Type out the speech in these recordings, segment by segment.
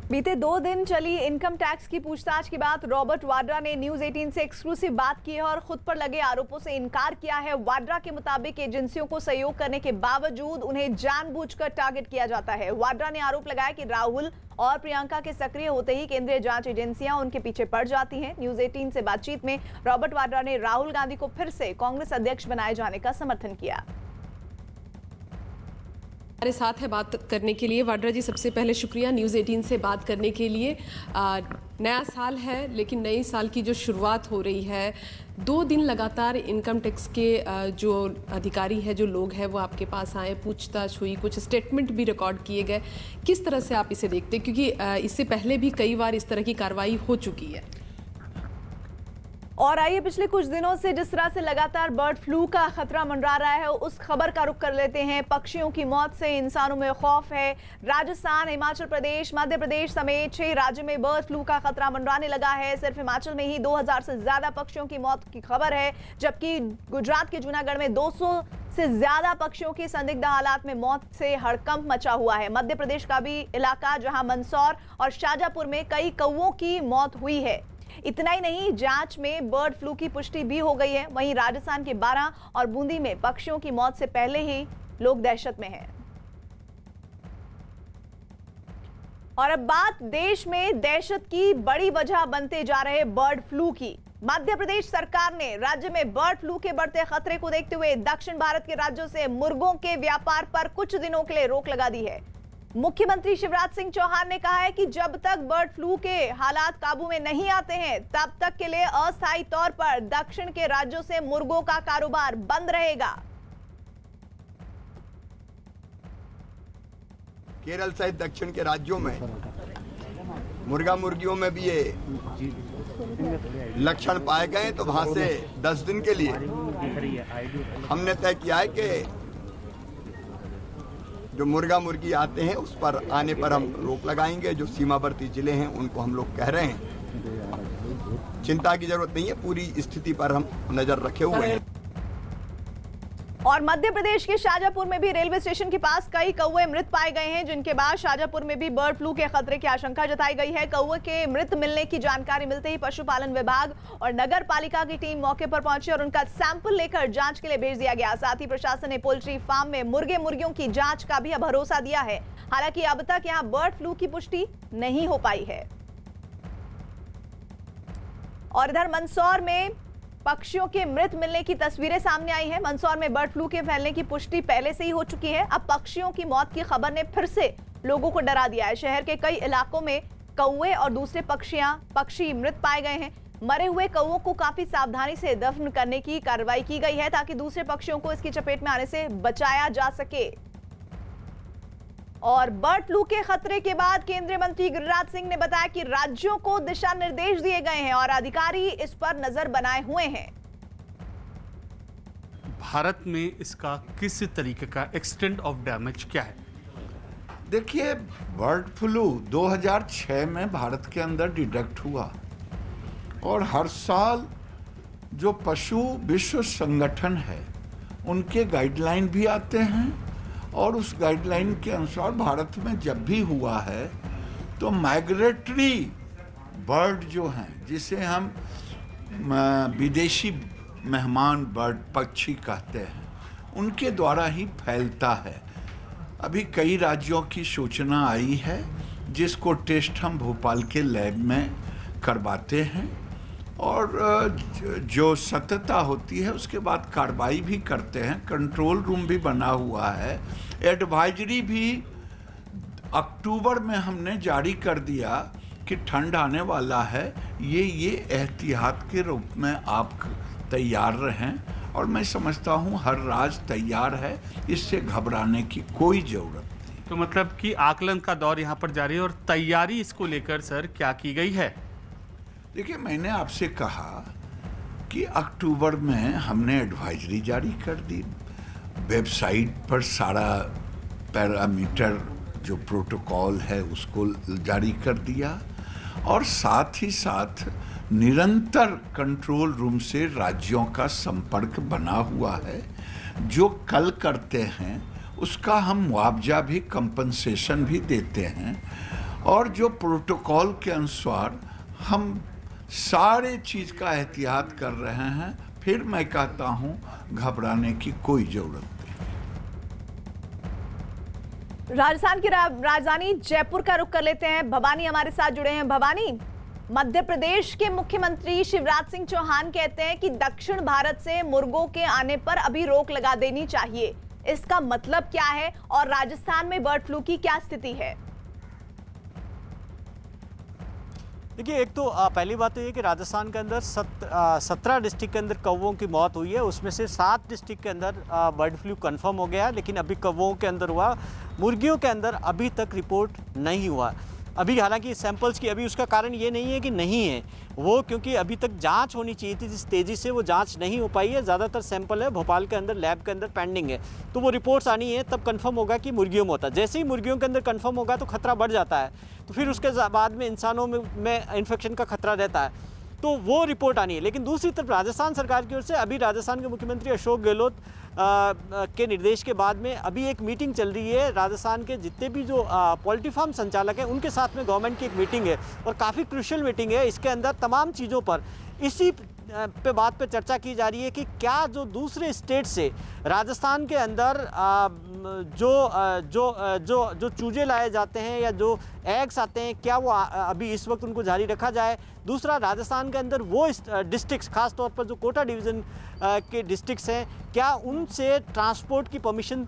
बीते 2 दिन चली इनकम टैक्स की पूछताछ के बाद रॉबर्ट वाड्रा ने न्यूज 18 से एक्सक्लूसिव बात की है और खुद पर लगे आरोपों से इनकार किया है। वाड्रा के मुताबिक एजेंसियों को सहयोग करने के बावजूद उन्हें जानबूझकर टारगेट किया जाता है। वाड्रा ने आरोप लगाया कि राहुल और प्रियंका के सक्रिय होते ही केंद्रीय जांच एजेंसियां उनके पीछे पड़ जाती हैं। न्यूज 18 से बातचीत में रॉबर्ट वाड्रा ने राहुल गांधी को फिर से कांग्रेस अध्यक्ष बनाए जाने का समर्थन किया। हमारे साथ है बात करने के लिए। वाड्रा जी, सबसे पहले शुक्रिया न्यूज़ 18 से बात करने के लिए। नया साल है, लेकिन नए साल की जो शुरुआत हो रही है, 2 दिन लगातार इनकम टैक्स के जो अधिकारी है, जो लोग हैं, वो आपके पास आए, पूछताछ हुई, कुछ स्टेटमेंट भी रिकॉर्ड किए गए। किस तरह से आप इसे देखते हैं, क्योंकि इससे पहले भी कई बार इस तरह की कार्रवाई हो चुकी है? और आइए पिछले कुछ दिनों से जिस तरह से लगातार बर्ड फ्लू का खतरा मंडरा रहा है, उस खबर का रुख कर लेते हैं। पक्षियों की मौत से इंसानों में खौफ है। राजस्थान, हिमाचल प्रदेश, मध्य प्रदेश समेत 6 राज्यों में बर्ड फ्लू का खतरा मंडराने लगा है। सिर्फ हिमाचल में ही 2000 से ज्यादा पक्षियों की मौत की खबर है, जबकि गुजरात के जूनागढ़ में 200 से ज्यादा पक्षियों की संदिग्ध हालात में मौत से हड़कंप मचा हुआ है। मध्य प्रदेश का भी इलाका, जहां मंदसौर और शाजापुर में कई कौवों की मौत हुई है। इतना ही नहीं, जांच में बर्ड फ्लू की पुष्टि भी हो गई है। वहीं राजस्थान के 12 और बूंदी में पक्षियों की मौत से पहले ही लोग दहशत में हैं। और अब बात देश में दहशत की बड़ी वजह बनते जा रहे बर्ड फ्लू की। मध्य प्रदेश सरकार ने राज्य में बर्ड फ्लू के बढ़ते खतरे को देखते हुए दक्षिण भारत के राज्यों से मुर्गों के व्यापार पर कुछ दिनों के लिए रोक लगा दी है। मुख्यमंत्री शिवराज सिंह चौहान ने कहा है कि जब तक बर्ड फ्लू के हालात काबू में नहीं आते हैं, तब तक के लिए अस्थायी तौर पर दक्षिण के राज्यों से मुर्गों का कारोबार बंद रहेगा। केरल सहित दक्षिण के राज्यों में मुर्गा मुर्गियों में भी ये लक्षण पाए गए, तो वहां से 10 दिन के लिए हमने तय किया है कि जो मुर्गा मुर्गी आते हैं उस पर आने पर हम रोक लगाएंगे। जो सीमावर्ती जिले हैं उनको हम लोग कह रहे हैं चिंता की जरूरत नहीं है, पूरी स्थिति पर हम नजर रखे हुए हैं। और मध्य प्रदेश के शाजापुर में भी रेलवे स्टेशन के पास कई कौवे मृत पाए गए हैं, जिनके बाद शाजापुर में भी बर्ड फ्लू के खतरे की आशंका जताई गई है। कौवे के मृत मिलने की जानकारी मिलते ही पशुपालन विभाग और नगर पालिका की टीम मौके पर पहुंची और उनका सैंपल लेकर जांच के लिए भेज दिया गया। साथ ही प्रशासन ने पोल्ट्री फार्म में मुर्गे मुर्गियों की जांच का भी भरोसा दिया है। हालांकि अब तक यहां बर्ड फ्लू की पुष्टि नहीं हो पाई है। और इधर मंदसौर में पक्षियों के मृत मिलने की तस्वीरें सामने आई हैं। मंदसौर में बर्ड फ्लू के फैलने की पुष्टि पहले से ही हो चुकी है। अब पक्षियों की मौत की खबर ने फिर से लोगों को डरा दिया है। शहर के कई इलाकों में कौवे और दूसरे पक्षी मृत पाए गए हैं। मरे हुए कौवों को काफी सावधानी से दफन करने की कार्रवाई की गई है, ताकि दूसरे पक्षियों को इसकी चपेट में आने से बचाया जा सके। और बर्ड फ्लू के खतरे के बाद केंद्रीय मंत्री गिरिराज सिंह ने बताया कि राज्यों को दिशा निर्देश दिए गए हैं और अधिकारी इस पर नजर बनाए हुए हैं। भारत में इसका किस तरीके का एक्सटेंट ऑफ डैमेज क्या है? देखिए, बर्ड फ्लू 2006 में भारत के अंदर डिटेक्ट हुआ और हर साल जो पशु विश्व संगठन है उनके गाइडलाइन भी आते हैं और उस गाइडलाइन के अनुसार भारत में जब भी हुआ है तो माइग्रेटरी बर्ड जो हैं, जिसे हम विदेशी मेहमान बर्ड पक्षी कहते हैं, उनके द्वारा ही फैलता है। अभी कई राज्यों की सूचना आई है जिसको टेस्ट हम भोपाल के लैब में करवाते हैं और जो सत्यता होती है उसके बाद कार्रवाई भी करते हैं। कंट्रोल रूम भी बना हुआ है। एडवाइजरी भी अक्टूबर में हमने जारी कर दिया कि ठंड आने वाला है, ये एहतियात के रूप में आप तैयार रहें। और मैं समझता हूँ हर राज्य तैयार है, इससे घबराने की कोई ज़रूरत नहीं। तो मतलब कि आकलन का दौर यहाँ पर जारी है और तैयारी इसको लेकर सर क्या की गई है? देखिए, मैंने आपसे कहा कि अक्टूबर में हमने एडवाइजरी जारी कर दी। वेबसाइट पर सारा पैरामीटर जो प्रोटोकॉल है उसको जारी कर दिया और साथ ही साथ निरंतर कंट्रोल रूम से राज्यों का संपर्क बना हुआ है। जो कल करते हैं उसका हम मुआवजा भी, कंपनसेशन भी देते हैं। और जो प्रोटोकॉल के अनुसार हम सारे चीज़ का एहतियात कर रहे हैं। फिर मैं कहता हूँ घबराने की कोई ज़रूरत नहीं। राजस्थान की राजधानी जयपुर का रुख कर लेते हैं। भवानी हमारे साथ जुड़े हैं। भवानी, मध्य प्रदेश के मुख्यमंत्री शिवराज सिंह चौहान कहते हैं कि दक्षिण भारत से मुर्गों के आने पर अभी रोक लगा देनी चाहिए। इसका मतलब क्या है और राजस्थान में बर्ड फ्लू की क्या स्थिति है? देखिए, एक तो पहली बात तो ये कि राजस्थान के अंदर 17 डिस्ट्रिक्ट के अंदर कौवों की मौत हुई है। उसमें से 7 डिस्ट्रिक्ट के अंदर बर्ड फ्लू कंफर्म हो गया है, लेकिन अभी कौवों के अंदर हुआ, मुर्गियों के अंदर अभी तक रिपोर्ट नहीं हुआ। अभी हालांकि सैंपल्स की अभी उसका कारण ये नहीं है कि नहीं है वो, क्योंकि अभी तक जांच होनी चाहिए थी, जिस तेज़ी से वो जांच नहीं हो पाई है। ज़्यादातर सैंपल है भोपाल के अंदर लैब के अंदर पेंडिंग है, तो वो रिपोर्ट्स आनी है, तब कंफर्म होगा कि मुर्गियों में होता है। जैसे ही मुर्गियों के अंदर कंफर्म होगा तो खतरा बढ़ जाता है, तो फिर उसके बाद में इंसानों में इन्फेक्शन का खतरा रहता है, तो वो रिपोर्ट आनी है। लेकिन दूसरी तरफ राजस्थान सरकार की ओर से अभी राजस्थान के मुख्यमंत्री अशोक गहलोत के निर्देश के बाद में अभी एक मीटिंग चल रही है। राजस्थान के जितने भी जो पोल्ट्री फार्म संचालक हैं उनके साथ में गवर्नमेंट की एक मीटिंग है, और काफ़ी क्रूशियल मीटिंग है। इसके अंदर तमाम चीज़ों पर इसी पे बात पे चर्चा की जा रही है कि क्या जो दूसरे स्टेट से राजस्थान के अंदर जो चूजे लाए जाते हैं या जो एग्स आते हैं, क्या वो अभी इस वक्त उनको जारी रखा जाए। दूसरा, राजस्थान के अंदर वो डिस्ट्रिक्ट्स, खास तौर पर जो कोटा डिवीज़न के डिस्ट्रिक्ट्स हैं, क्या उनसे ट्रांसपोर्ट की परमिशन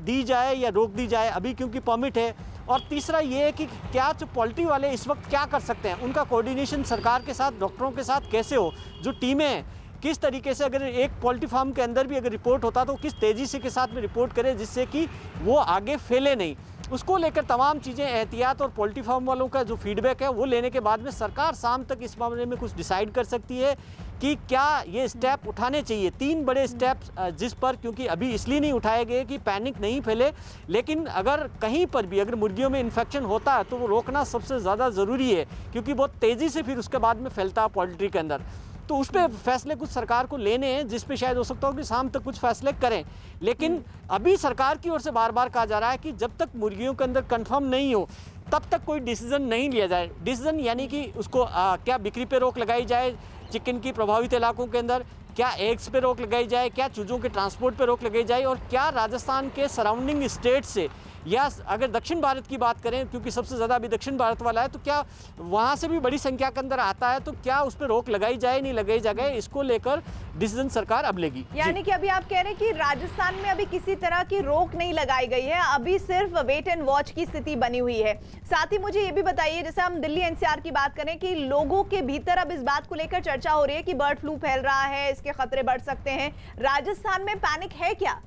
दी जाए या रोक दी जाए अभी, क्योंकि परमिट है। और तीसरा ये है कि क्या जो पोल्ट्री वाले इस वक्त क्या कर सकते हैं, उनका कोऑर्डिनेशन सरकार के साथ, डॉक्टरों के साथ कैसे हो, जो टीमें हैं किस तरीके से, अगर एक पोल्ट्री फार्म के अंदर भी अगर रिपोर्ट होता तो किस तेज़ी से के साथ में रिपोर्ट करें जिससे कि वो आगे फैले नहीं। उसको लेकर तमाम चीज़ें, एहतियात और पोल्ट्री फार्म वालों का जो फीडबैक है वो लेने के बाद में सरकार शाम तक इस मामले में कुछ डिसाइड कर सकती है कि क्या ये स्टेप उठाने चाहिए। 3 बड़े स्टेप्स जिस पर, क्योंकि अभी इसलिए नहीं उठाए गए कि पैनिक नहीं फैले, लेकिन अगर कहीं पर भी अगर मुर्गियों में इन्फेक्शन होता है तो वो रोकना सबसे ज़्यादा ज़रूरी है, क्योंकि बहुत तेज़ी से फिर उसके बाद में फैलता है पोल्ट्री के अंदर। तो उस पर फैसले कुछ सरकार को लेने हैं, जिस पे शायद हो सकता हो कि शाम तक कुछ फैसले करें। लेकिन अभी सरकार की ओर से बार बार कहा जा रहा है कि जब तक मुर्गियों के अंदर कंफर्म नहीं हो तब तक कोई डिसीजन नहीं लिया जाए। डिसीजन यानी कि उसको क्या बिक्री पे रोक लगाई जाए चिकन की प्रभावित इलाकों के अंदर, क्या एग्स पे रोक लगाई जाए, क्या चूजों के ट्रांसपोर्ट पे रोक लगाई जाए, और क्या राजस्थान के सराउंडिंग स्टेट से, या अगर दक्षिण भारत की बात करें, क्योंकि सबसे ज़्यादा अभी दक्षिण भारत वाला है, तो क्या वहाँ से भी बड़ी संख्या के अंदर आता है, तो क्या उस पर रोक लगाई जाए नहीं लगाई जाए, इसको लेकर डिसीजन सरकार अब लेगी। यानी कि अभी आप कह रहे हैं कि राजस्थान में अभी किसी तरह की रोक नहीं लगाई गई है, अभी सिर्फ वेट एंड वॉच की स्थिति बनी हुई है। साथ ही मुझे ये भी बताइए, जैसे हम दिल्ली एनसीआर की बात करें कि लोगों के भीतर अब इस बात को लेकर चर्चा हो रही है कि बर्ड फ्लू फैल रहा है, इसके खतरे बढ़ सकते हैं, राजस्थान में पैनिक है क्या?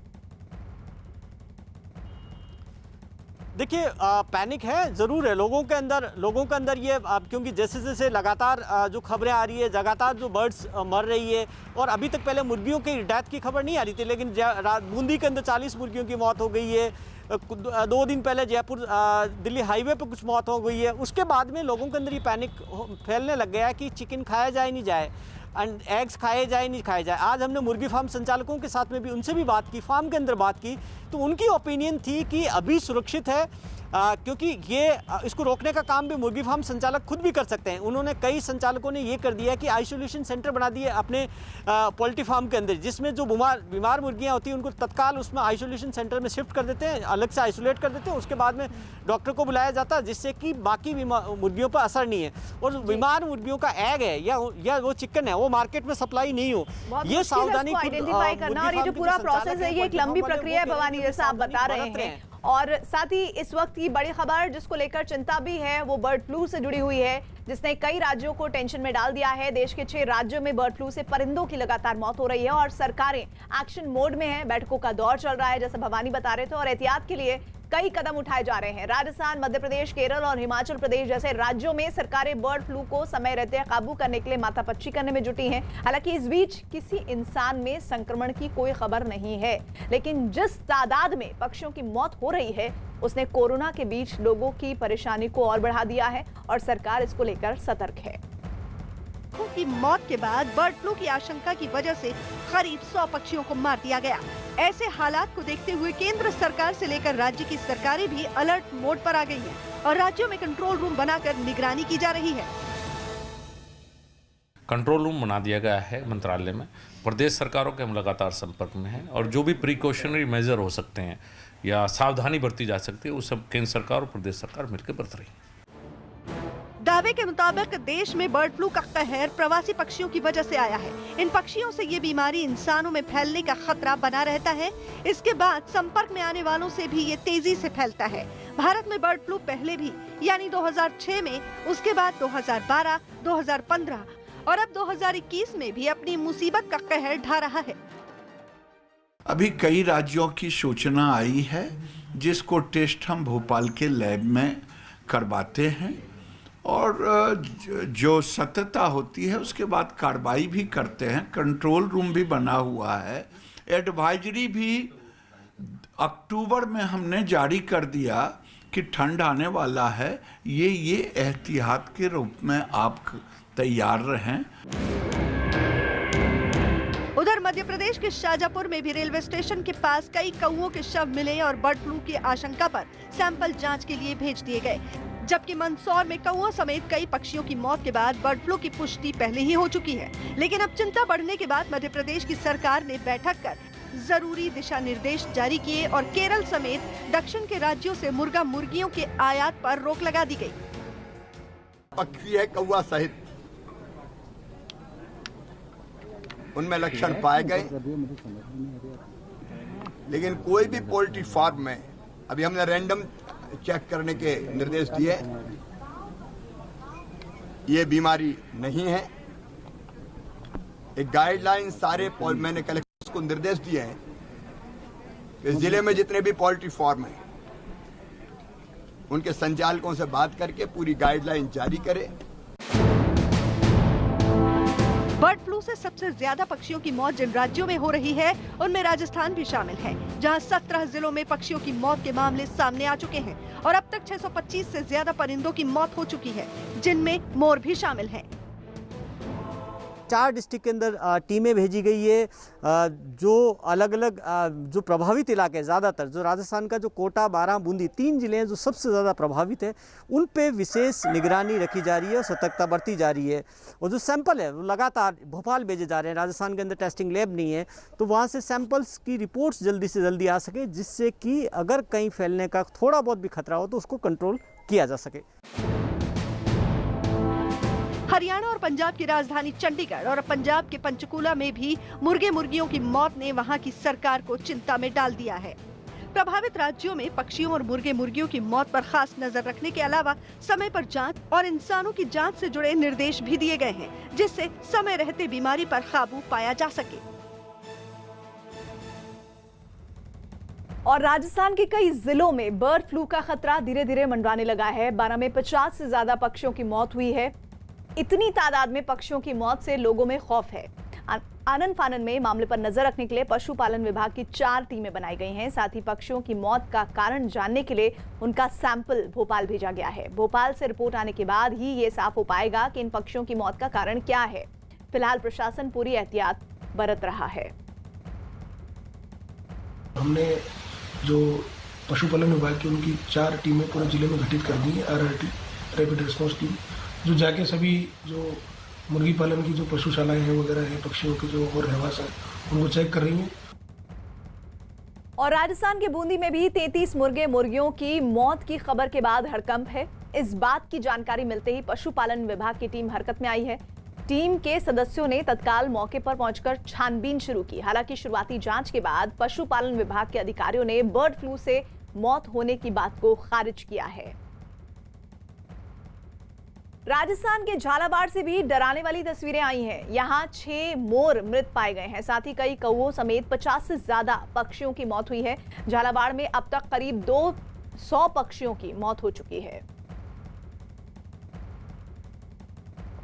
देखिए, पैनिक है, ज़रूर है लोगों के अंदर ये, क्योंकि जैसे जैसे लगातार जो खबरें आ रही है, लगातार जो बर्ड्स मर रही है, और अभी तक पहले मुर्गियों की डेथ की खबर नहीं आ रही थी, लेकिन बूंदी के अंदर 40 मुर्गियों की मौत हो गई है। 2 दिन पहले जयपुर दिल्ली हाईवे पर कुछ मौत हो गई है। उसके बाद में लोगों के अंदर ये पैनिक फैलने लग गया है कि चिकन खाया जाए नहीं जाए, एग्स खाए जाए नहीं खाए जाए। आज हमने मुर्गी फार्म संचालकों के साथ में भी उनसे भी बात की, फार्म के अंदर बात की, तो उनकी ओपिनियन थी कि अभी सुरक्षित है, क्योंकि ये इसको रोकने का काम भी मुर्गी फार्म संचालक खुद भी कर सकते हैं। उन्होंने, कई संचालकों ने ये कर दिया कि आइसोलेशन सेंटर बना दिए अपने पोल्ट्री फार्म के अंदर, जिसमें जो बीमार मुर्गियां होती हैं उनको तत्काल उसमें आइसोलेशन सेंटर में शिफ्ट कर देते हैं, अलग से आइसोलेट कर देते हैं, उसके बाद में डॉक्टर को बुलाया जाता है, जिससे कि बाकी मुर्गियों पर असर नहीं है, और बीमार मुर्गियों का एग है या वो चिकन है वो मार्केट में सप्लाई नहीं हो, ये सावधानी आइडेंटिफाई करना। और ये जो पूरा प्रोसेस है, ये एक लंबी प्रक्रिया है भवानी, जैसा आप बता रहे हैं। और साथ ही इस वक्त की बड़ी खबर जिसको लेकर चिंता भी है, वो बर्ड फ्लू से जुड़ी हुई है, जिसने कई राज्यों को टेंशन में डाल दिया है। देश के 6 राज्यों में बर्ड फ्लू से परिंदों की लगातार मौत हो रही है और सरकारें एक्शन मोड में हैं। बैठकों का दौर चल रहा है, जैसे भवानी बता रहे थे, और एहतियात के लिए कई कदम उठाए जा रहे हैं। राजस्थान, मध्य प्रदेश, केरल और हिमाचल प्रदेश जैसे राज्यों में सरकारें बर्ड फ्लू को समय रहते काबू करने के लिए माथापच्ची करने में जुटी हैं। हालांकि इस बीच किसी इंसान में संक्रमण की कोई खबर नहीं है, लेकिन जिस तादाद में पक्षियों की मौत हो रही है उसने कोरोना के बीच लोगों की परेशानी को और बढ़ा दिया है और सरकार इसको लेकर सतर्क है। लाखों की मौत के बाद बर्ड फ्लू की आशंका की वजह से करीब 100 पक्षियों को मार दिया गया। ऐसे हालात को देखते हुए केंद्र सरकार से लेकर राज्य की सरकारें भी अलर्ट मोड पर आ गई हैं और राज्यों में कंट्रोल रूम बनाकर निगरानी की जा रही है। कंट्रोल रूम बना दिया गया है मंत्रालय में। प्रदेश सरकारों के हम लगातार संपर्क में हैं और जो भी प्रिकॉशनरी मेजर हो सकते हैं या सावधानी बरती जा सकती है वो सब केंद्र सरकार और प्रदेश सरकार मिलकर बरत रही है। दावे के मुताबिक देश में बर्ड फ्लू का कहर प्रवासी पक्षियों की वजह से आया है। इन पक्षियों से ये बीमारी इंसानों में फैलने का खतरा बना रहता है। इसके बाद संपर्क में आने वालों से भी ये तेजी से फैलता है। भारत में बर्ड फ्लू पहले भी यानी 2006 में, उसके बाद 2012, 2015 और अब 2021 में भी अपनी मुसीबत का कहर ढा रहा है। अभी कई राज्यों की सूचना आई है जिसको टेस्ट हम भोपाल के लैब में करवाते हैं और जो सत्यता होती है उसके बाद कार्रवाई भी करते हैं। कंट्रोल रूम भी बना हुआ है। एडवाइजरी भी अक्टूबर में हमने जारी कर दिया कि ठंड आने वाला है, ये एहतियात के रूप में आप तैयार रहें। उधर मध्य प्रदेश के शाजापुर में भी रेलवे स्टेशन के पास कई कौओं के शव मिले और बर्ड फ्लू की आशंका पर सैंपल जांच के लिए भेज दिए गए। जबकि मंदसौर में कौओं समेत कई पक्षियों की मौत के बाद बर्ड फ्लू की पुष्टि पहले ही हो चुकी है। लेकिन अब चिंता बढ़ने के बाद मध्य प्रदेश की सरकार ने बैठक कर जरूरी दिशा निर्देश जारी किए और केरल समेत दक्षिण के राज्यों से मुर्गा मुर्गियों के आयात पर रोक लगा दी गई। पक्षी है कौवा सहित, उनमें लक्षण पाए गए, लेकिन कोई भी पोल्ट्री फार्म में अभी हमने रैंडम चेक करने के निर्देश दिए, ये बीमारी नहीं है। एक गाइडलाइन सारे मैंने कलेक्टर्स को निर्देश दिए हैं कि जिले में जितने भी पोल्ट्री फार्म हैं उनके संचालकों से बात करके पूरी गाइडलाइन जारी करें। बर्ड फ्लू से सबसे ज्यादा पक्षियों की मौत जिन राज्यों में हो रही है उनमें राजस्थान भी शामिल है, जहां 17 जिलों में पक्षियों की मौत के मामले सामने आ चुके हैं और अब तक 625 से ज्यादा परिंदों की मौत हो चुकी है, जिनमें मोर भी शामिल हैं। 4 डिस्ट्रिक्ट के अंदर टीमें भेजी गई है। जो अलग अलग जो प्रभावित इलाके ज़्यादातर जो राजस्थान का जो कोटा, बारां, बूंदी 3 जिले हैं जो सबसे ज़्यादा प्रभावित है, उन पे विशेष निगरानी रखी जा रही है और सतर्कता बरती जा रही है। और जो सैंपल है वो लगातार भोपाल भेजे जा रहे हैं। राजस्थान के अंदर टेस्टिंग लैब नहीं है, तो वहाँ से सैंपल्स की रिपोर्ट्स जल्दी से जल्दी आ सके, जिससे कि अगर कहीं फैलने का थोड़ा बहुत भी खतरा हो तो उसको कंट्रोल किया जा सके। हरियाणा और पंजाब की राजधानी चंडीगढ़ और पंजाब के पंचकूला में भी मुर्गे मुर्गियों की मौत ने वहां की सरकार को चिंता में डाल दिया है। प्रभावित राज्यों में पक्षियों और मुर्गे मुर्गियों की मौत पर खास नजर रखने के अलावा समय पर जांच और इंसानों की जांच से जुड़े निर्देश भी दिए गए हैं, जिससे समय रहते बीमारी पर काबू पाया जा सके। और राजस्थान के कई जिलों में बर्ड फ्लू का खतरा धीरे धीरे मंडराने लगा है। 12 में 50 से ज्यादा पक्षियों की मौत हुई है। इतनी तादाद में पक्षियों की मौत से लोगों में खौफ है। आनन फानन में मामले पर नजर रखने के लिए पशुपालन विभाग की 4 टीमें बनाई गई हैं। साथ ही पक्षियों की मौत का कारण जानने के लिए उनका सैंपल भोपाल भेजा गया है। भोपाल से रिपोर्ट आने के बाद ही ये साफ हो पाएगा कि इन पक्षियों की मौत का कारण क्या है। फिलहाल प्रशासन पूरी एहतियात बरत रहा है। हमने जो पशुपालन विभाग की उनकी 4 टीमें पूरे जिले में गठित कर दी है, RRT रैपिड रिस्पॉन्स टीम, जो जाके सभी जो मुर्गी पालन की जो पशुशालाएं हैं वगैरह है, पक्षियों के जो और रहवास है उनको चेक कर रही हैं। और राजस्थान के बूंदी में भी 33 मुर्गे मुर्गियों की मौत की खबर के बाद हड़कंप है। इस बात की जानकारी मिलते ही पशुपालन विभाग की टीम हरकत में आई है। टीम के सदस्यों ने तत्काल मौके पर पहुंचकर छानबीन शुरू की। हालांकि शुरुआती जांच के बाद पशुपालन विभाग के अधिकारियों ने बर्ड फ्लू से मौत होने की बात को खारिज किया है। राजस्थान के झालावाड़ से भी डराने वाली तस्वीरें आई हैं। यहां 6 मोर मृत पाए गए हैं। साथ ही कई कौवों समेत 50 से ज्यादा पक्षियों की मौत हुई है। झालावाड़ में अब तक करीब 200 पक्षियों की मौत हो चुकी है।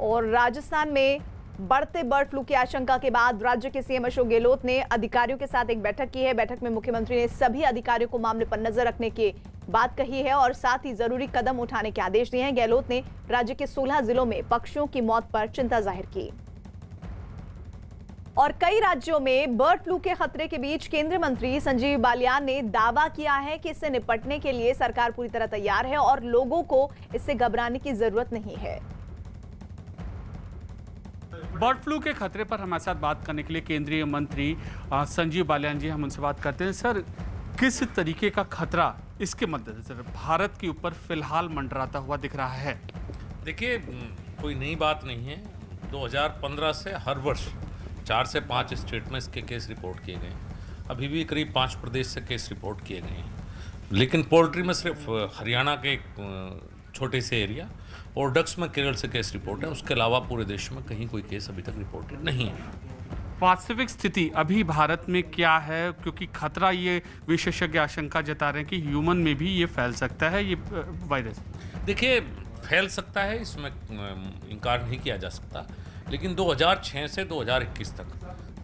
और राजस्थान में बढ़ते बर्ड फ्लू की आशंका के बाद राज्य के सीएम अशोक गहलोत ने अधिकारियों के साथ एक बैठक की है। बैठक में मुख्यमंत्री ने सभी अधिकारियों को मामले पर नजर रखने के बात कही है और साथ ही जरूरी कदम उठाने के आदेश दिए हैं। गहलोत ने राज्य के 16 जिलों में पक्षियों की मौत पर चिंता जाहिर की। और कई राज्यों में बर्ड फ्लू के खतरे के बीच केंद्रीय मंत्री संजीव बालियान ने दावा किया है कि इससे निपटने के लिए सरकार पूरी तरह तैयार है और लोगों को इससे घबराने की जरूरत नहीं है। बर्ड फ्लू के खतरे पर हमारे साथ बात करने के लिए केंद्रीय मंत्री संजीव बालियान जी, हम उनसे बात करते हैं। सर, किस तरीके का खतरा इसके मद्देनजर भारत के ऊपर फिलहाल मंडराता हुआ दिख रहा है? देखिए, कोई नई बात नहीं है। 2015 से हर वर्ष 4 से 5 स्टेट में इसके केस रिपोर्ट किए गए हैं। अभी भी करीब 5 प्रदेश से केस रिपोर्ट किए गए हैं, लेकिन पोल्ट्री में सिर्फ हरियाणा के एक छोटे से एरिया और डक्स में केरल से केस रिपोर्ट है। उसके अलावा पूरे देश में कहीं कोई केस अभी तक रिपोर्टेड नहीं है। वास्तविक स्थिति अभी भारत में क्या है? क्योंकि खतरा, ये विशेषज्ञ आशंका जता रहे हैं कि ह्यूमन में भी ये फैल सकता है, ये वायरस। देखिए, फैल सकता है, इसमें इनकार नहीं किया जा सकता, लेकिन 2006 से 2021 तक,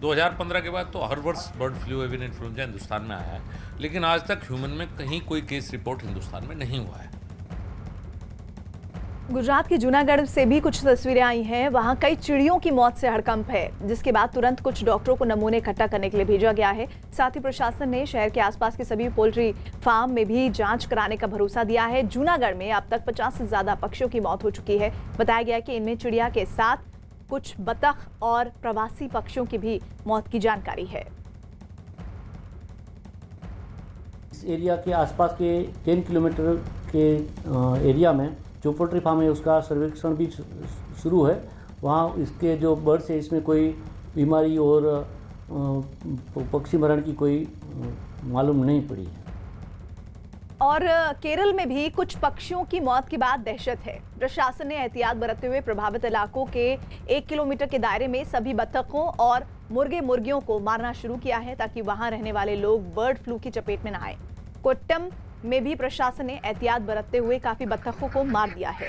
2015 के बाद तो हर वर्ष bird flu avian influenza Hindustan में आया है, लेकिन आज तक ह्यूमन में कहीं कोई केस रिपोर्ट हिंदुस्तान में नहीं हुआ है। गुजरात के जूनागढ़ से भी कुछ तस्वीरें आई हैं। वहां कई चिड़ियों की मौत से हड़कंप है, जिसके बाद तुरंत कुछ डॉक्टरों को नमूने इकट्ठा करने के लिए भेजा गया है। साथ ही प्रशासन ने शहर के आसपास के सभी पोल्ट्री फार्म में भी जांच कराने का भरोसा दिया है। जूनागढ़ में अब तक 50 से ज्यादा पक्षियों की मौत हो चुकी है। बताया गया कि इनमें चिड़िया के साथ कुछ बतख और प्रवासी पक्षियों की भी मौत की जानकारी है। इस एरिया के आसपास के 10 किलोमीटर के एरिया में जो पोल्ट्री फार्म है उसका सर्वेक्षण भी शुरू है। वहाँ इसके जो बर्ड्स है इसमें कोई बीमारी और पक्षी मरण की कोई मालूम नहीं पड़ी है। और केरल में भी कुछ पक्षियों की मौत के बाद दहशत है। प्रशासन ने एहतियात बरतते हुए प्रभावित इलाकों के 1 किलोमीटर के दायरे में सभी बत्तखों और मुर्गियों को मारना शुरू किया है, ताकि वहां रहने वाले लोग बर्ड फ्लू की चपेट में न आए। कोट्टम में भी प्रशासन ने एहतियात बरतते हुए काफी बत्तखों को मार दिया है।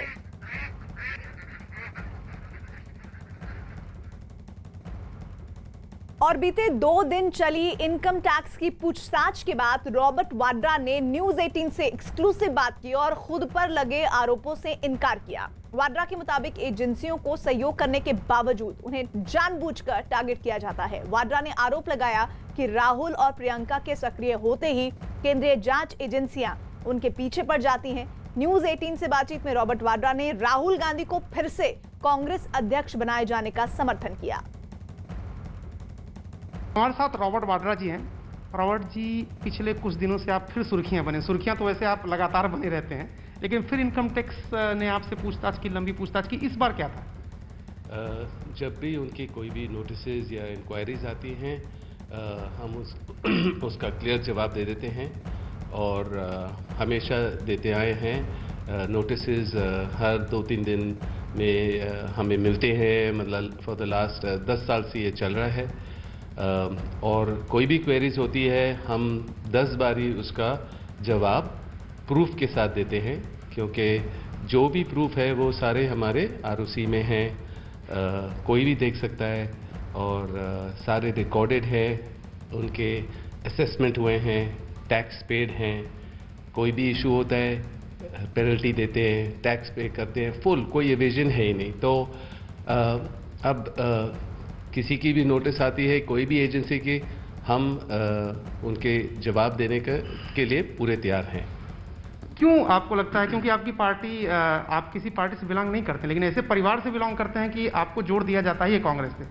और बीते 2 दिन चली इनकम टैक्स की पूछताछ के बाद रॉबर्ट वाड्रा ने न्यूज 18 से एक्सक्लूसिव बात की और खुद पर लगे आरोपों से इनकार किया। वाड्रा के मुताबिक एजेंसियों को सहयोग करने के बावजूद उन्हें जानबूझकर टारगेट किया जाता है। वाड्रा ने आरोप लगाया कि राहुल और प्रियंका के सक्रिय होते ही केंद्रीय जांच एजेंसियां उनके पीछे पड़ जाती हैं। न्यूज 18 से बातचीत में रॉबर्ट वाड्रा ने राहुल गांधी को फिर से कांग्रेस अध्यक्ष बनाए जाने का समर्थन किया। हमारे साथ रॉबर्ट वाड्रा जी हैं। रॉबर्ट जी, पिछले कुछ दिनों से आप फिर सुर्खियां बने। सुर्खियां तो वैसे आप लगातार बने रहते हैं, लेकिन फिर इनकम टैक्स ने आपसे पूछताछ की, लंबी पूछताछ की। इस बार क्या था? जब भी उनकी कोई भी नोटिसेज या इंक्वायरीज आती हैं, हम उसका क्लियर जवाब दे देते हैं और हमेशा देते आए हैं। नोटिसेज हर 2-3 दिन में हमें मिलते हैं, मतलब फॉर द लास्ट 10 साल से ये चल रहा है। और कोई भी क्वेरीज होती है, हम 10 बारी उसका जवाब प्रूफ के साथ देते हैं, क्योंकि जो भी प्रूफ है वो सारे हमारे आरओसी में हैं, कोई भी देख सकता है और सारे रिकॉर्डेड है, उनके असेसमेंट हुए हैं, टैक्स पेड हैं। कोई भी इशू होता है पेनल्टी देते हैं, टैक्स पे करते हैं, फुल, कोई एविजन है ही नहीं। तो अब किसी की भी नोटिस आती है कोई भी एजेंसी की, हम उनके जवाब देने के लिए पूरे तैयार हैं। क्यों आपको लगता है, क्योंकि आपकी पार्टी, आप किसी पार्टी से बिलोंग नहीं करते, लेकिन ऐसे परिवार से बिलोंग करते हैं कि आपको जोड़ दिया जाता है ये कांग्रेस से?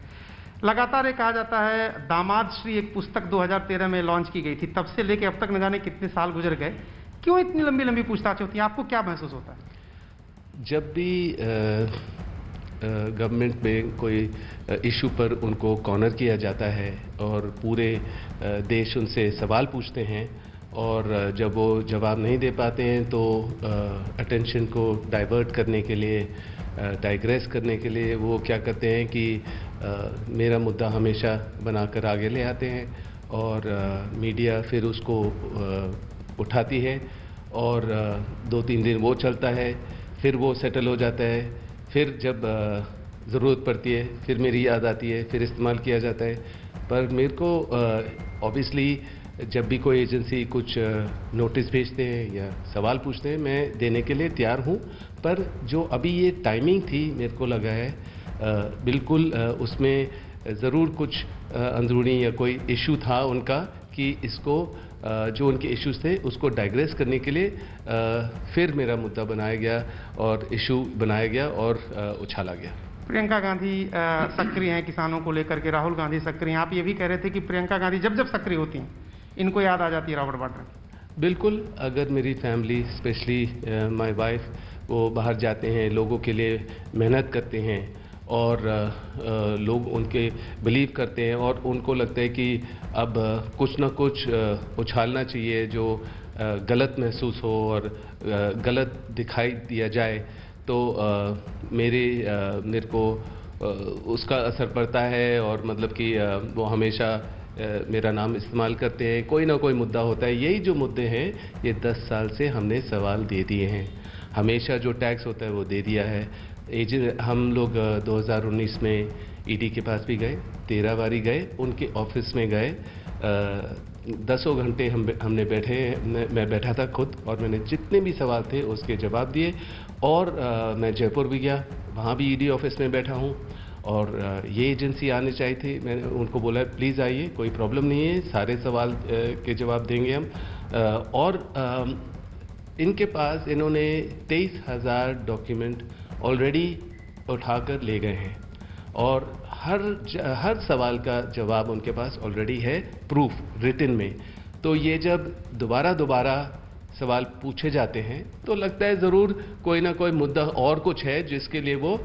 लगातार ये कहा जाता है, दामाद श्री एक पुस्तक 2013 में लॉन्च की गई थी, तब से लेके अब तक न जाने कितने साल गुजर गए। क्यों इतनी लंबी लंबी पूछताछ होती है? आपको क्या महसूस होता है? जब भी गवर्नमेंट में कोई इशू पर उनको कॉर्नर किया जाता है और पूरे देश उनसे सवाल पूछते हैं, और जब वो जवाब नहीं दे पाते हैं तो अटेंशन को डाइवर्ट करने के लिए, डाइग्रेस करने के लिए वो क्या करते हैं कि मेरा मुद्दा हमेशा बनाकर आगे ले आते हैं और मीडिया फिर उसको उठाती है और 2-3 दिन वो चलता है, फिर वो सेटल हो जाता है, फिर जब ज़रूरत पड़ती है फिर मेरी याद आती है, फिर इस्तेमाल किया जाता है। पर मेरे को ऑब्वियसली जब भी कोई एजेंसी कुछ नोटिस भेजते हैं या सवाल पूछते हैं, मैं देने के लिए तैयार हूँ। पर जो अभी ये टाइमिंग थी, मेरे को लगा है बिल्कुल उसमें ज़रूर कुछ अंदरूनी या कोई इशू था उनका, कि इसको जो उनके इश्यूज थे उसको डाइग्रेस करने के लिए फिर मेरा मुद्दा बनाया गया और इशू बनाया गया और उछाला गया। प्रियंका गांधी सक्रिय हैं किसानों को लेकर के, राहुल गांधी सक्रिय हैं। आप ये भी कह रहे थे कि प्रियंका गांधी जब जब सक्रिय होती हैं इनको याद आ जाती है रॉबर्ट वाड्रा। बिल्कुल, अगर मेरी फैमिली स्पेशली माय वाइफ वो बाहर जाते हैं, लोगों के लिए मेहनत करते हैं और लोग उनके बिलीव करते हैं और उनको लगता है कि अब कुछ ना कुछ उछालना चाहिए जो गलत महसूस हो और गलत दिखाई दिया जाए, तो मेरे को उसका असर पड़ता है और मतलब कि वो हमेशा मेरा नाम इस्तेमाल करते हैं। कोई ना कोई मुद्दा होता है। यही जो मुद्दे हैं ये 10 साल से हमने सवाल दे दिए हैं। हमेशा जो टैक्स होता है वो दे दिया है। हम लोग 2019 में ईडी के पास भी गए, 13 बारी गए, उनके ऑफिस में गए, 10 घंटे हमने बैठे, मैं बैठा था खुद और मैंने जितने भी सवाल थे उसके जवाब दिए। और मैं जयपुर भी गया, वहाँ भी ईडी ऑफिस में बैठा हूँ और ये एजेंसी आने चाहिए थी। मैंने उनको बोला प्लीज़ आइए, कोई प्रॉब्लम नहीं है, सारे सवाल के जवाब देंगे हम। और इनके पास इन्होंने 23,000 डॉक्यूमेंट ऑलरेडी उठाकर ले गए हैं और हर सवाल का जवाब उनके पास ऑलरेडी है, प्रूफ रिटन में। तो ये जब दोबारा सवाल पूछे जाते हैं तो लगता है ज़रूर कोई ना कोई मुद्दा और कुछ है जिसके लिए वो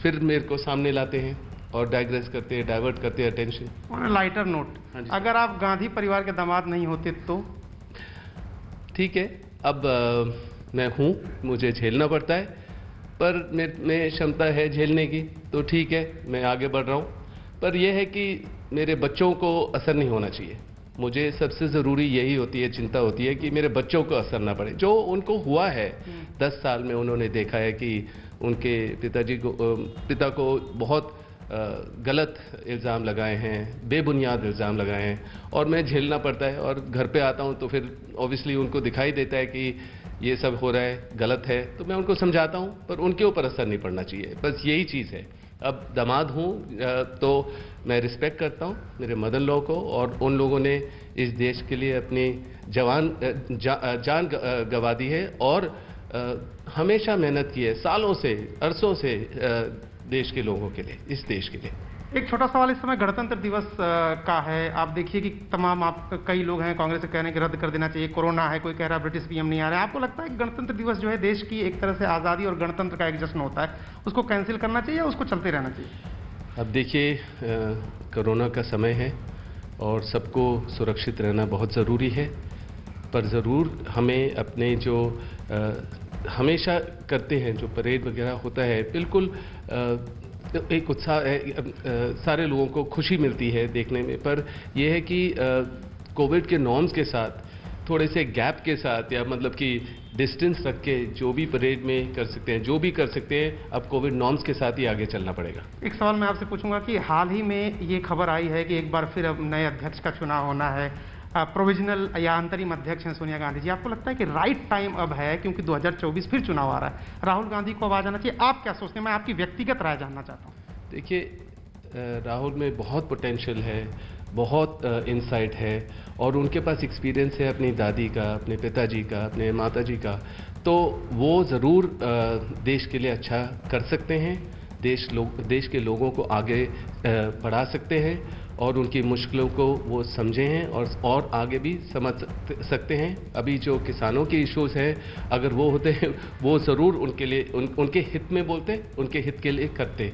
फिर मेरे को सामने लाते हैं और डाइग्रेस करते हैं, डाइवर्ट करते हैं attention. On a lighter note, अगर आप गांधी परिवार के दामाद नहीं होते तो ठीक है, अब मैं हूँ, मुझे झेलना पड़ता है, पर में क्षमता है झेलने की, तो ठीक है, मैं आगे बढ़ रहा हूँ। पर यह है कि मेरे बच्चों को असर नहीं होना चाहिए। मुझे सबसे ज़रूरी यही होती है, चिंता होती है कि मेरे बच्चों को असर ना पड़े। जो उनको हुआ है 10 साल में, उन्होंने देखा है कि उनके पिता को बहुत गलत इल्ज़ाम लगाए हैं, बेबुनियाद इल्ज़ाम लगाए हैं और मैं झेलना पड़ता है। और घर पे आता हूँ तो फिर ऑब्वियसली उनको दिखाई देता है कि ये सब हो रहा है, गलत है, तो मैं उनको समझाता हूँ, पर उनके ऊपर असर नहीं पड़ना चाहिए। बस यही चीज़ है। अब दामाद हूँ तो मैं रिस्पेक्ट करता हूँ मेरे मदर लॉ को, और उन लोगों ने इस देश के लिए अपनी जान गंवा दी है और हमेशा मेहनत की है, सालों से, अरसों से, देश के लोगों के लिए, इस देश के लिए। एक छोटा सवाल इस समय गणतंत्र दिवस का है। आप देखिए कि तमाम कई लोग हैं कांग्रेस से कह रहे हैं कि रद्द कर देना चाहिए, कोरोना है, कोई कह रहा है ब्रिटिश पीएम नहीं आ रहा है। आपको लगता है कि गणतंत्र दिवस जो है देश की एक तरह से आज़ादी और गणतंत्र का एक जश्न होता है, उसको कैंसिल करना चाहिए या उसको चलते रहना चाहिए? अब देखिए, कोरोना का समय है और सबको सुरक्षित रहना बहुत ज़रूरी है, पर ज़रूर हमें अपने जो हमेशा करते हैं जो परेड वगैरह होता है, बिल्कुल एक उत्साह है, सारे लोगों को खुशी मिलती है देखने में, पर यह है कि कोविड के नॉर्म्स के साथ, थोड़े से गैप के साथ, या मतलब कि डिस्टेंस रख के जो भी परेड में कर सकते हैं, जो भी कर सकते हैं, अब कोविड नॉर्म्स के साथ ही आगे चलना पड़ेगा। एक सवाल मैं आपसे पूछूंगा कि हाल ही में ये खबर आई है कि एक बार फिर अब नए अध्यक्ष का चुनाव होना है, प्रोविजनल या अंतरिम अध्यक्ष हैं सोनिया गांधी जी। आपको लगता है कि राइट टाइम अब है, क्योंकि 2024 फिर चुनाव आ रहा है, राहुल गांधी को अब आ जाना चाहिए? आप क्या सोचते हैं? मैं आपकी व्यक्तिगत राय जानना चाहता हूँ। देखिए, राहुल में बहुत पोटेंशियल है, बहुत इंसाइट है और उनके पास एक्सपीरियंस है अपनी दादी का, अपने पिताजी का, अपने माताजी का, तो वो ज़रूर देश के लिए अच्छा कर सकते हैं, देश के लोगों को आगे बढ़ा सकते हैं और उनकी मुश्किलों को वो समझे हैं और आगे भी समझ सकते हैं। अभी जो किसानों के इश्यूज हैं, अगर वो होते हैं, वो ज़रूर उनके लिए उनके हित में बोलते, उनके हित के लिए करते,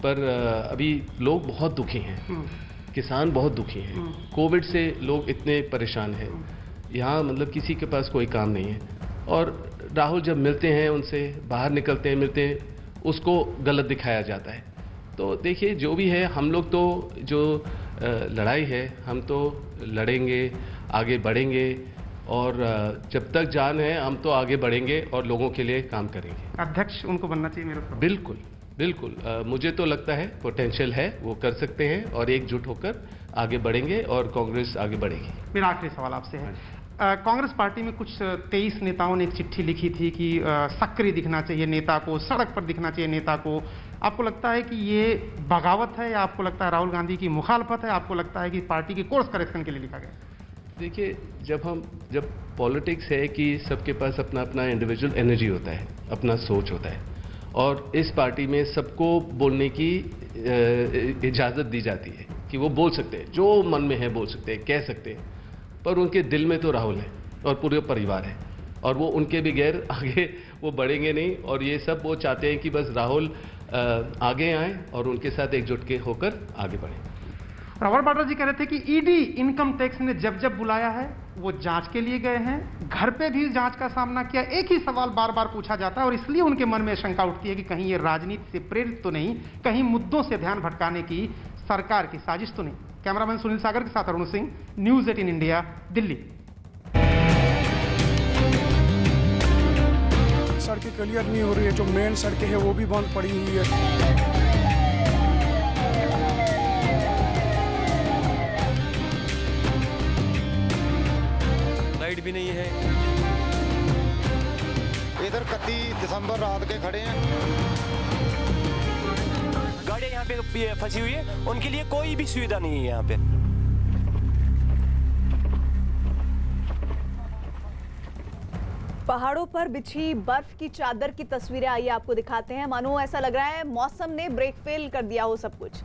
पर अभी लोग बहुत दुखी हैं, किसान बहुत दुखी हैं, कोविड से लोग इतने परेशान हैं, यहाँ मतलब किसी के पास कोई काम नहीं है। और राहुल जब मिलते हैं, उनसे बाहर निकलते हैं, मिलते हैं, उसको गलत दिखाया जाता है। तो देखिए, जो भी है, हम लोग तो जो लड़ाई है, हम तो लड़ेंगे, आगे बढ़ेंगे और जब तक जान है हम तो आगे बढ़ेंगे और लोगों के लिए काम करेंगे। अध्यक्ष उनको बनना चाहिए मेरे को? बिल्कुल बिल्कुल, मुझे तो लगता है पोटेंशियल है, वो कर सकते हैं और एकजुट होकर आगे बढ़ेंगे और कांग्रेस आगे बढ़ेगी। मेरा आखिरी सवाल आपसे है, कांग्रेस पार्टी में कुछ 23 नेताओं ने एक चिट्ठी लिखी थी कि सक्रिय दिखना चाहिए नेता को, सड़क पर दिखना चाहिए नेता को। आपको लगता है कि ये बगावत है या आपको लगता है राहुल गांधी की मुखालफत है? आपको लगता है कि पार्टी की कोर्स करेक्शन के लिए लिखा गया? देखिए, जब पॉलिटिक्स है कि सबके पास अपना अपना इंडिविजुअल एनर्जी होता है, अपना सोच होता है, और इस पार्टी में सबको बोलने की इजाज़त दी जाती है कि वो बोल सकते हैं, जो मन में है बोल सकते हैं, कह सकते हैं, पर उनके दिल में तो राहुल है और पूरे परिवार है, और वो उनके बगैर आगे वो बढ़ेंगे नहीं। और ये सब वो चाहते हैं कि बस राहुल आगे आए और उनके साथ एकजुट के होकर आगे बढ़ें। रावल वाड्रा जी कह रहे थे कि ईडी इनकम टैक्स ने जब बुलाया है वो जांच के लिए गए हैं, घर पे भी जांच का सामना किया। एक ही सवाल बार बार पूछा जाता है और इसलिए उनके मन में शंका उठती है कि कहीं ये राजनीति से प्रेरित तो नहीं, कहीं मुद्दों से ध्यान भटकाने की सरकार की साजिश तो नहीं। कैमरामैन सुनील सागर के साथ अरुण सिंह, न्यूज़ 18 इंडिया, दिल्ली। सड़कें क्लियर नहीं हो रही है, जो मेन सड़कें हैं वो भी बंद पड़ी हुई है। लाइट भी नहीं है। इधर 31 दिसंबर रात के खड़े हैं, गाड़ियां यहाँ पे फंसी हुई है, उनके लिए कोई भी सुविधा नहीं है यहाँ पे। पहाड़ों पर बिछी बर्फ की चादर की तस्वीरें आइए आपको दिखाते हैं। मानो ऐसा लग रहा है मौसम ने ब्रेक फेल कर दिया हो सब कुछ।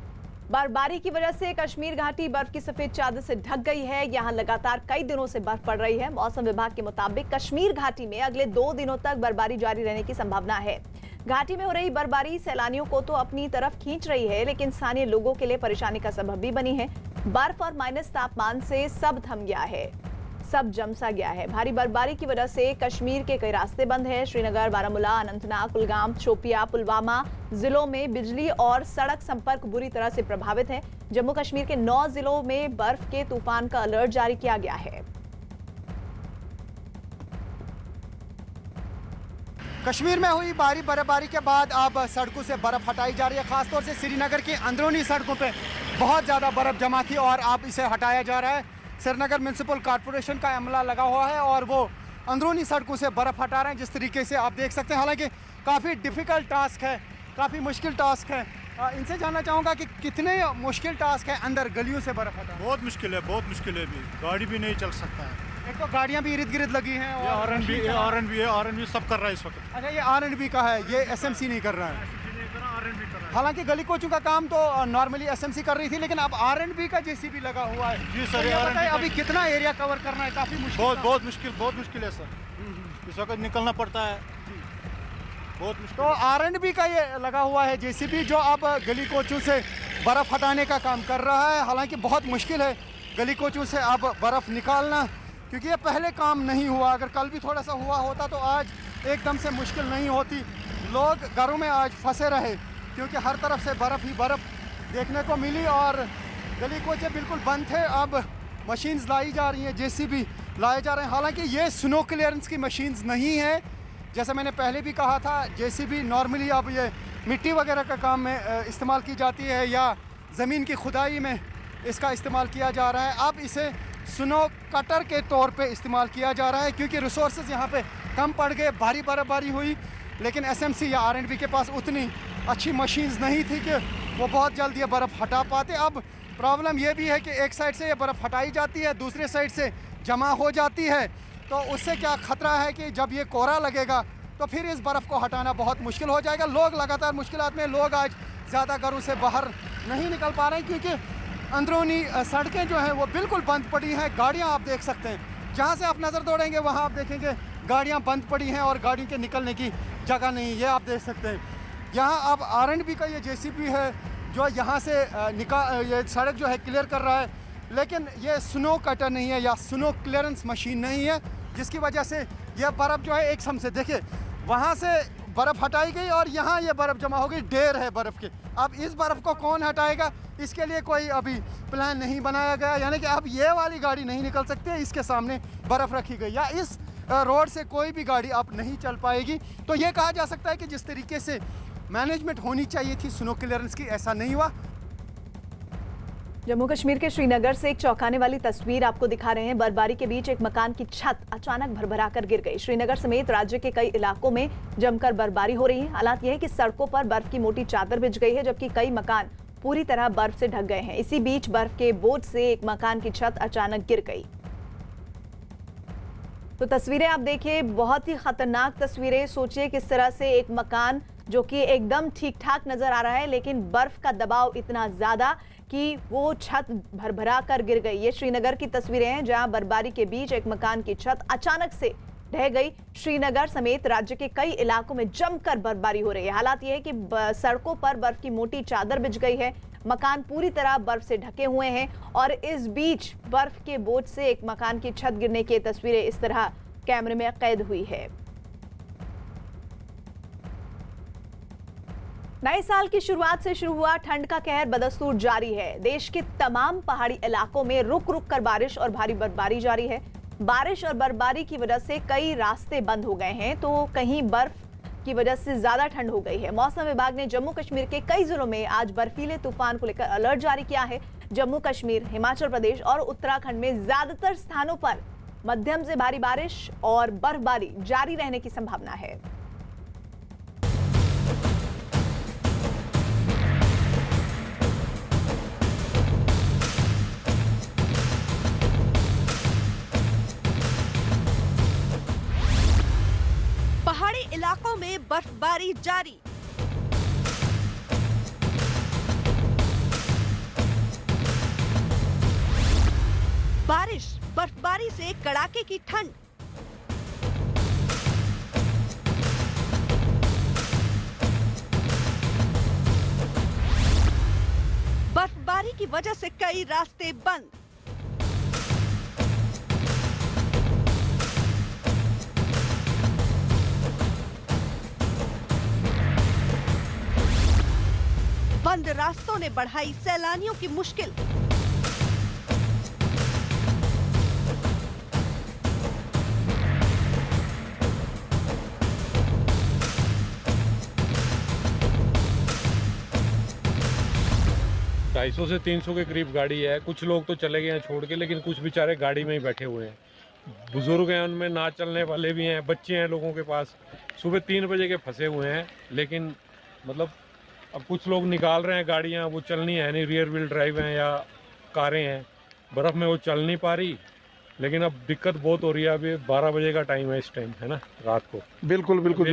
बर्फबारी की वजह से कश्मीर घाटी बर्फ की सफेद चादर से ढक गई है। यहां लगातार कई दिनों से बर्फ पड़ रही है। मौसम विभाग के मुताबिक कश्मीर घाटी में अगले 2 दिनों तक बर्फबारी जारी रहने की संभावना है। घाटी में हो रही बर्फबारी सैलानियों को तो अपनी तरफ खींच रही है, लेकिन स्थानीय लोगों के लिए परेशानी का सबब भी बनी है। बर्फ और माइनस तापमान से सब थम गया है, सब जमसा गया है। भारी बर्फबारी की वजह से कश्मीर के कई रास्ते बंद हैं। श्रीनगर, बारामूला, अनंतनाग, कुलगाम, शोपिया, पुलवामा जिलों में बिजली और सड़क संपर्क बुरी तरह से प्रभावित है। जम्मू कश्मीर के 9 जिलों में बर्फ के तूफान का अलर्ट जारी किया गया है। कश्मीर में हुई भारी बर्फबारी के बाद अब सड़कों से बर्फ हटाई जा रही है। खासतौर से श्रीनगर की अंदरूनी सड़कों पे बहुत ज़्यादा बर्फ जमा थी और अब इसे हटाया जा रहा है। श्रीनगर म्यूनसिपल कॉर्पोरेशन का अमला लगा हुआ है और वो अंदरूनी सड़कों से बर्फ़ हटा रहे हैं, जिस तरीके से आप देख सकते हैं। हालांकि काफ़ी डिफ़िकल्ट टास्क है, काफ़ी मुश्किल टास्क है। इनसे जानना चाहूँगा कि कितने मुश्किल टास्क है अंदर गलियों से बर्फ़ हटाना? बहुत मुश्किल है, बहुत मुश्किल है। भी गाड़ी भी नहीं चल सकता है। एक तो गाड़ियाँ भी इर्द गिर्द लगी हैं और आर.एन.बी सब कर रहा है इस वक्त। अच्छा, ये R&B का है, ये SMC नहीं कर रहा है। हालांकि गली कोचों का काम तो नॉर्मली SMC कर रही थी, लेकिन अब R&B का JCB लगा हुआ है। जी सर, तो अभी कितना एरिया कवर करना है? काफ़ी मुश्किल, बहुत मुश्किल है सर। इस वक्त निकलना पड़ता है, बहुत मुश्किल। तो R&B का ये लगा हुआ है JCB, जो अब गली कोचों से बर्फ़ हटाने का काम कर रहा है। हालांकि बहुत मुश्किल है गली कोचों से अब बर्फ़ निकालना, क्योंकि ये पहले काम नहीं हुआ। अगर कल भी थोड़ा सा हुआ होता तो आज एकदम से मुश्किल नहीं होती। लोग घरों में आज फंसे रहे क्योंकि हर तरफ से बर्फ़ ही बर्फ़ देखने को मिली और गली कोचे बिल्कुल बंद थे। अब मशीन्स लाई जा रही हैं, JCB लाए जा रहे हैं। हालांकि ये स्नो क्लियरेंस की मशीन्स नहीं है, जैसे मैंने पहले भी कहा था। JCB नॉर्मली अब ये मिट्टी वगैरह का काम में इस्तेमाल की जाती है या ज़मीन की खुदाई में इसका इस्तेमाल किया जा रहा है। अब इसे स्नो कटर के तौर पे इस्तेमाल किया जा रहा है, क्योंकि रिसोर्सेज यहाँ पे कम पड़ गए, भारी बर्फबारी हुई। लेकिन SMC या R&B के पास उतनी अच्छी मशीन्स नहीं थी कि वो बहुत जल्द ये बर्फ़ हटा पाते। अब प्रॉब्लम ये भी है कि एक साइड से ये बर्फ़ हटाई जाती है, दूसरे साइड से जमा हो जाती है। तो उससे क्या ख़तरा है कि जब ये कोहरा लगेगा तो फिर इस बर्फ़ को हटाना बहुत मुश्किल हो जाएगा। लोग लगातार मुश्किलात में, लोग आज ज़्यादा घरों से बाहर नहीं निकल पा रहे हैं, क्योंकि अंदरूनी सड़कें जो हैं वो बिल्कुल बंद पड़ी हैं। गाड़ियाँ आप देख सकते हैं, जहाँ से आप नज़र दौड़ेंगे वहाँ आप देखेंगे गाड़ियाँ बंद पड़ी हैं और गाड़ियों के निकलने की जगह नहीं। ये आप देख सकते हैं। यहाँ अब R&B का ये JCB है जो यहाँ से ये सड़क जो है क्लियर कर रहा है, लेकिन ये स्नो कटर नहीं है या स्नो क्लियरेंस मशीन नहीं है, जिसकी वजह से यह बर्फ़ जो है एक सम से, देखिए वहाँ से बर्फ़ हटाई गई और यहाँ ये बर्फ़ जमा हो गई, ढेर है बर्फ़ के। अब इस बर्फ़ को कौन हटाएगा, इसके लिए कोई अभी प्लान नहीं बनाया गया। यानी कि अब ये वाली गाड़ी नहीं निकल सकती, इसके सामने बर्फ़ रखी गई, या इस रोड से कोई भी गाड़ी अब नहीं चल पाएगी। तो ये कहा जा सकता है कि जिस तरीके से मैनेजमेंट होनी चाहिए थी स्नो क्लियरेंस की, ऐसा नहीं हुआ। जम्मू कश्मीर के श्रीनगर से एक चौंकाने वाली तस्वीर आपको दिखा रहे हैं। बर्फबारी के बीच एक मकान की छत अचानक भरभराकर गिर गई। श्रीनगर समेत राज्य के कई इलाकों में जमकर बर्फबारी हो रही है। हालात यह है कि सड़कों पर बर्फ की मोटी चादर बिछ गई है, जबकि कई मकान पूरी तरह बर्फ से ढक गए हैं। इसी बीच बर्फ के बोझ से एक मकान की छत अचानक गिर गई। तो तस्वीरें आप देखिए, बहुत ही खतरनाक तस्वीरें। सोचिए किस तरह से एक मकान जो कि एकदम ठीक ठाक नजर आ रहा है, लेकिन बर्फ का दबाव इतना ज्यादा कि वो छत भरभरा कर गिर गई। ये श्रीनगर की तस्वीरें हैं, जहां बर्फबारी के बीच एक मकान की छत अचानक से ढह गई। श्रीनगर समेत राज्य के कई इलाकों में जमकर बर्फबारी हो रही है। हालात ये है कि सड़कों पर बर्फ की मोटी चादर बिछ गई है, मकान पूरी तरह बर्फ से ढके हुए हैं और इस बीच बर्फ के बोझ से एक मकान की छत गिरने की तस्वीरें इस तरह कैमरे में कैद हुई है। नए साल की शुरुआत से शुरू हुआ ठंड का कहर बदस्तूर जारी है। देश के तमाम पहाड़ी इलाकों में रुक रुक कर बारिश और भारी बर्फबारी जारी है। बारिश और बर्फबारी की वजह से कई रास्ते बंद हो गए हैं, तो कहीं बर्फ की वजह से ज्यादा ठंड हो गई है। मौसम विभाग ने जम्मू कश्मीर के कई जिलों में आज बर्फीले तूफान को लेकर अलर्ट जारी किया है। जम्मू कश्मीर, हिमाचल प्रदेश और उत्तराखंड में ज्यादातर स्थानों पर मध्यम से भारी बारिश और बर्फबारी जारी रहने की संभावना है। पहाड़ी इलाकों में बर्फबारी जारी। बारिश, बर्फबारी से कड़ाके की ठंड। बर्फबारी की वजह से कई रास्ते बंद। बंद रास्तों ने बढ़ाई सैलानियों की मुश्किल। ढाई सौ से 300 के करीब गाड़ी है। कुछ लोग तो चले गए हैं छोड़ के, लेकिन कुछ बेचारे गाड़ी में ही बैठे हुए हैं। बुजुर्ग हैं, उनमें ना चलने वाले भी हैं, बच्चे हैं लोगों के पास। सुबह 3 बजे के फंसे हुए हैं, लेकिन मतलब अब कुछ लोग निकाल रहे हैं गाड़ियां, वो चलनी है नहीं, रियर व्हील ड्राइव हैं या कारें हैं, बर्फ़ में वो चल नहीं पा रही। लेकिन अब दिक्कत बहुत हो रही है। अभी 12 बजे का टाइम है इस टाइम, है ना, रात को। बिल्कुल बिल्कुल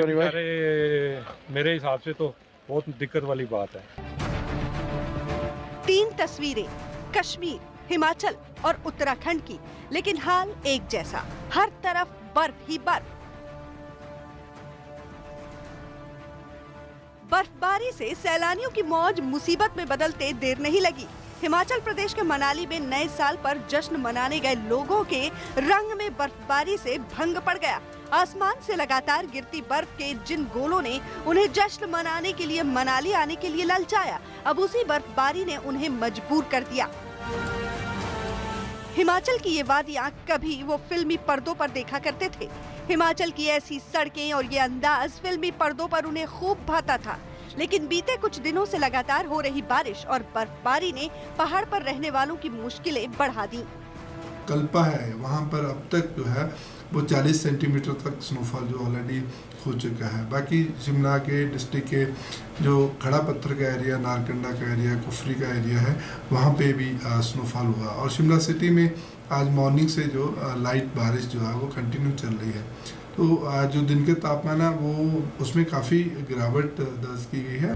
मेरे हिसाब से तो बहुत दिक्कत वाली बात है। 3 तस्वीरें कश्मीर, हिमाचल और उत्तराखंड की, लेकिन हाल एक जैसा, हर तरफ बर्फ ही बर्फ। बर्फबारी से सैलानियों की मौज मुसीबत में बदलते देर नहीं लगी। हिमाचल प्रदेश के मनाली में नए साल पर जश्न मनाने गए लोगों के रंग में बर्फबारी से भंग पड़ गया। आसमान से लगातार गिरती बर्फ के जिन गोलों ने उन्हें जश्न मनाने के लिए मनाली आने के लिए ललचाया, अब उसी बर्फबारी ने उन्हें मजबूर कर दिया। हिमाचल की ये वादियां कभी वो फिल्मी पर्दों पर देखा करते थे। हिमाचल की ऐसी सड़कें और ये अंदाज फिल्मी पर्दों पर उन्हें खूब भाता था, लेकिन बीते कुछ दिनों से लगातार हो रही बारिश और बर्फबारी ने पहाड़ पर रहने वालों की मुश्किलें बढ़ा दी। कल्पा है वहाँ पर अब तक जो है वो 40 सेंटीमीटर तक स्नोफॉल जो ऑलरेडी हो चुका है। बाकी शिमला के डिस्ट्रिक्ट के जो खड़ा पत्थर का एरिया, नारकंडा का एरिया, कुफरी का एरिया है, वहाँ पे भी स्नोफॉल हुआ। और शिमला सिटी में आज मॉर्निंग से जो लाइट बारिश जो है वो कंटिन्यू चल रही है। तो जो दिन के तापमान है वो उसमें काफ़ी गिरावट दर्ज की गई है।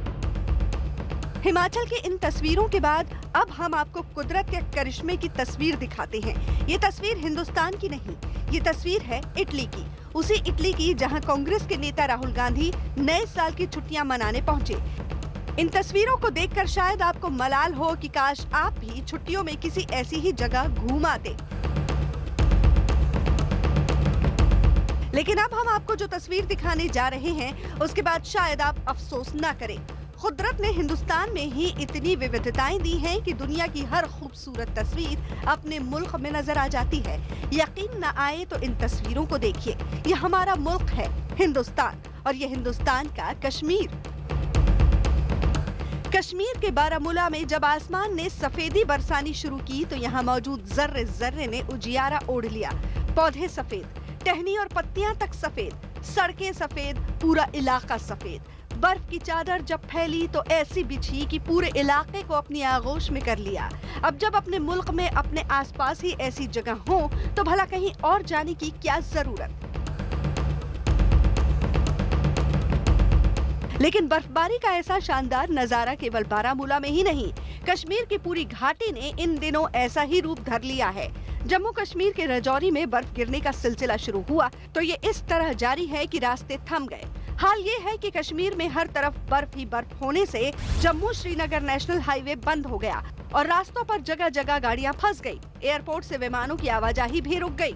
हिमाचल की इन तस्वीरों के बाद अब हम आपको कुदरत के करिश्मे की तस्वीर दिखाते हैं। ये तस्वीर हिंदुस्तान की नहीं, ये तस्वीर है इटली की। उसी इटली की जहां कांग्रेस के नेता राहुल गांधी नए साल की छुट्टियां मनाने पहुंचे। इन तस्वीरों को देखकर शायद आपको मलाल हो कि काश आप भी छुट्टियों में किसी ऐसी ही जगह घूम आते। लेकिन अब हम आपको जो तस्वीर दिखाने जा रहे हैं, उसके बाद शायद आप अफसोस न करें। कुदरत ने हिंदुस्तान में ही इतनी विविधताएं दी हैं कि दुनिया की हर खूबसूरत तस्वीर अपने मुल्क में नजर आ जाती है। यकीन न आए तो इन तस्वीरों को देखिए। ये हमारा मुल्क है हिंदुस्तान, और ये हिंदुस्तान का कश्मीर। कश्मीर के बारामूला में जब आसमान ने सफेदी बरसानी शुरू की तो यहाँ मौजूद जर्रे जर्रे ने उजियारा ओढ़ लिया। पौधे सफेद, टहनी और पत्तियां तक सफेद, सड़कें सफेद, पूरा इलाका सफेद। बर्फ की चादर जब फैली तो ऐसी बिछी कि पूरे इलाके को अपनी आगोश में कर लिया। अब जब अपने मुल्क में अपने आसपास ही ऐसी जगह हो तो भला कहीं और जाने की क्या जरूरत। लेकिन बर्फबारी का ऐसा शानदार नजारा केवल बारामूला में ही नहीं, कश्मीर की पूरी घाटी ने इन दिनों ऐसा ही रूप धर लिया है। जम्मू कश्मीर के राजौरी में बर्फ गिरने का सिलसिला शुरू हुआ तो ये इस तरह जारी है कि रास्ते थम गए। हाल ये है कि कश्मीर में हर तरफ बर्फ ही बर्फ होने से जम्मू श्रीनगर नेशनल हाईवे बंद हो गया और रास्तों पर जगह जगह गाड़ियां फंस गई। एयरपोर्ट से विमानों की आवाजाही भी रुक गई।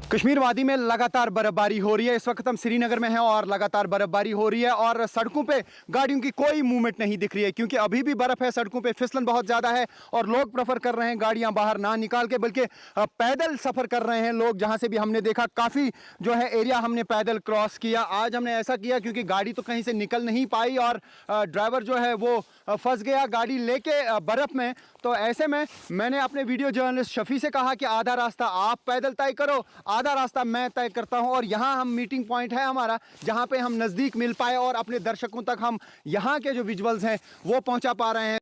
कश्मीर वादी में लगातार बर्फबारी हो रही है। इस वक्त हम श्रीनगर में हैं और लगातार बर्फबारी हो रही है और सड़कों पे गाड़ियों की कोई मूवमेंट नहीं दिख रही है क्योंकि अभी भी बर्फ है, सड़कों पे फिसलन बहुत ज़्यादा है और लोग प्रेफर कर रहे हैं गाड़ियां बाहर ना निकाल के बल्कि पैदल सफ़र कर रहे हैं लोग। जहां से भी हमने देखा काफ़ी जो है एरिया हमने पैदल क्रॉस किया। आज हमने ऐसा किया क्योंकि गाड़ी तो कहीं से निकल नहीं पाई और ड्राइवर जो है वो फंस गया गाड़ी लेके बर्फ़ में। तो ऐसे में मैंने अपने वीडियो जर्नलिस्ट शफी से कहा कि आधा रास्ता आप पैदल तय करो, आधा रास्ता मैं तय करता हूं। और यहाँ हम मीटिंग पॉइंट है हमारा जहां पे हम नज़दीक मिल पाए और अपने दर्शकों तक हम यहाँ के जो विजुअल्स हैं वो पहुंचा पा रहे हैं।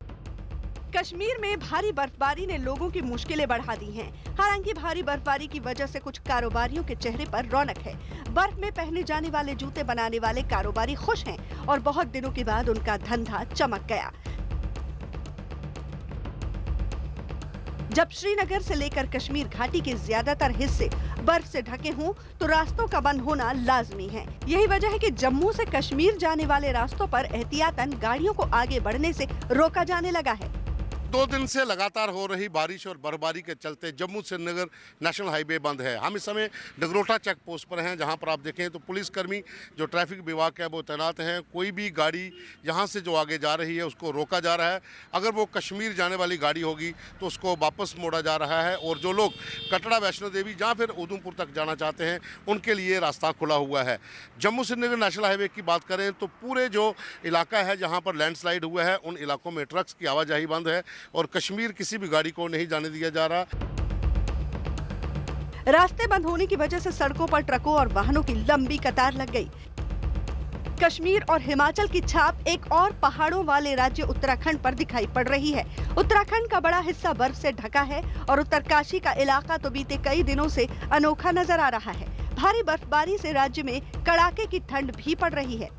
कश्मीर में भारी बर्फबारी ने लोगों की मुश्किलें बढ़ा दी हैं। हालांकि भारी बर्फबारी की वजह से कुछ कारोबारियों के चेहरे पर रौनक है। बर्फ में पहने जाने वाले जूते बनाने वाले कारोबारी खुश हैं और बहुत दिनों के बाद उनका धंधा चमक गया। जब श्रीनगर से लेकर कश्मीर घाटी के ज्यादातर हिस्से बर्फ से ढके हों तो रास्तों का बंद होना लाजमी है। यही वजह है कि जम्मू से कश्मीर जाने वाले रास्तों पर एहतियातन गाड़ियों को आगे बढ़ने से रोका जाने लगा है। 2 दिन से लगातार हो रही बारिश और बर्फबारी के चलते जम्मू श्रीनगर नेशनल हाईवे बंद है। हम इस समय नगरोटा चेक पोस्ट पर हैं जहां पर आप देखें तो पुलिसकर्मी जो ट्रैफिक विभाग के वो तैनात हैं। कोई भी गाड़ी यहां से जो आगे जा रही है उसको रोका जा रहा है। अगर वो कश्मीर जाने वाली गाड़ी होगी तो उसको वापस मोड़ा जा रहा है और जो लोग कटरा वैष्णो देवी या फिर उधमपुर तक जाना चाहते हैं उनके लिए रास्ता खुला हुआ है। जम्मू श्रीनगर नेशनल हाईवे की बात करें तो पूरे जो इलाका है जहाँ पर लैंडस्लाइड हुआ है उन इलाकों में ट्रक्स की आवाजाही बंद है और कश्मीर किसी भी गाड़ी को नहीं जाने दिया जा रहा। रास्ते बंद होने की वजह से सड़कों पर ट्रकों और वाहनों की लंबी कतार लग गई। कश्मीर और हिमाचल की छाप एक और पहाड़ों वाले राज्य उत्तराखंड पर दिखाई पड़ रही है। उत्तराखंड का बड़ा हिस्सा बर्फ से ढका है और उत्तरकाशी का इलाका तो बीते कई दिनों से अनोखा नजर आ रहा है। भारी बर्फबारी से राज्य में कड़ाके की ठंड भी पड़ रही है।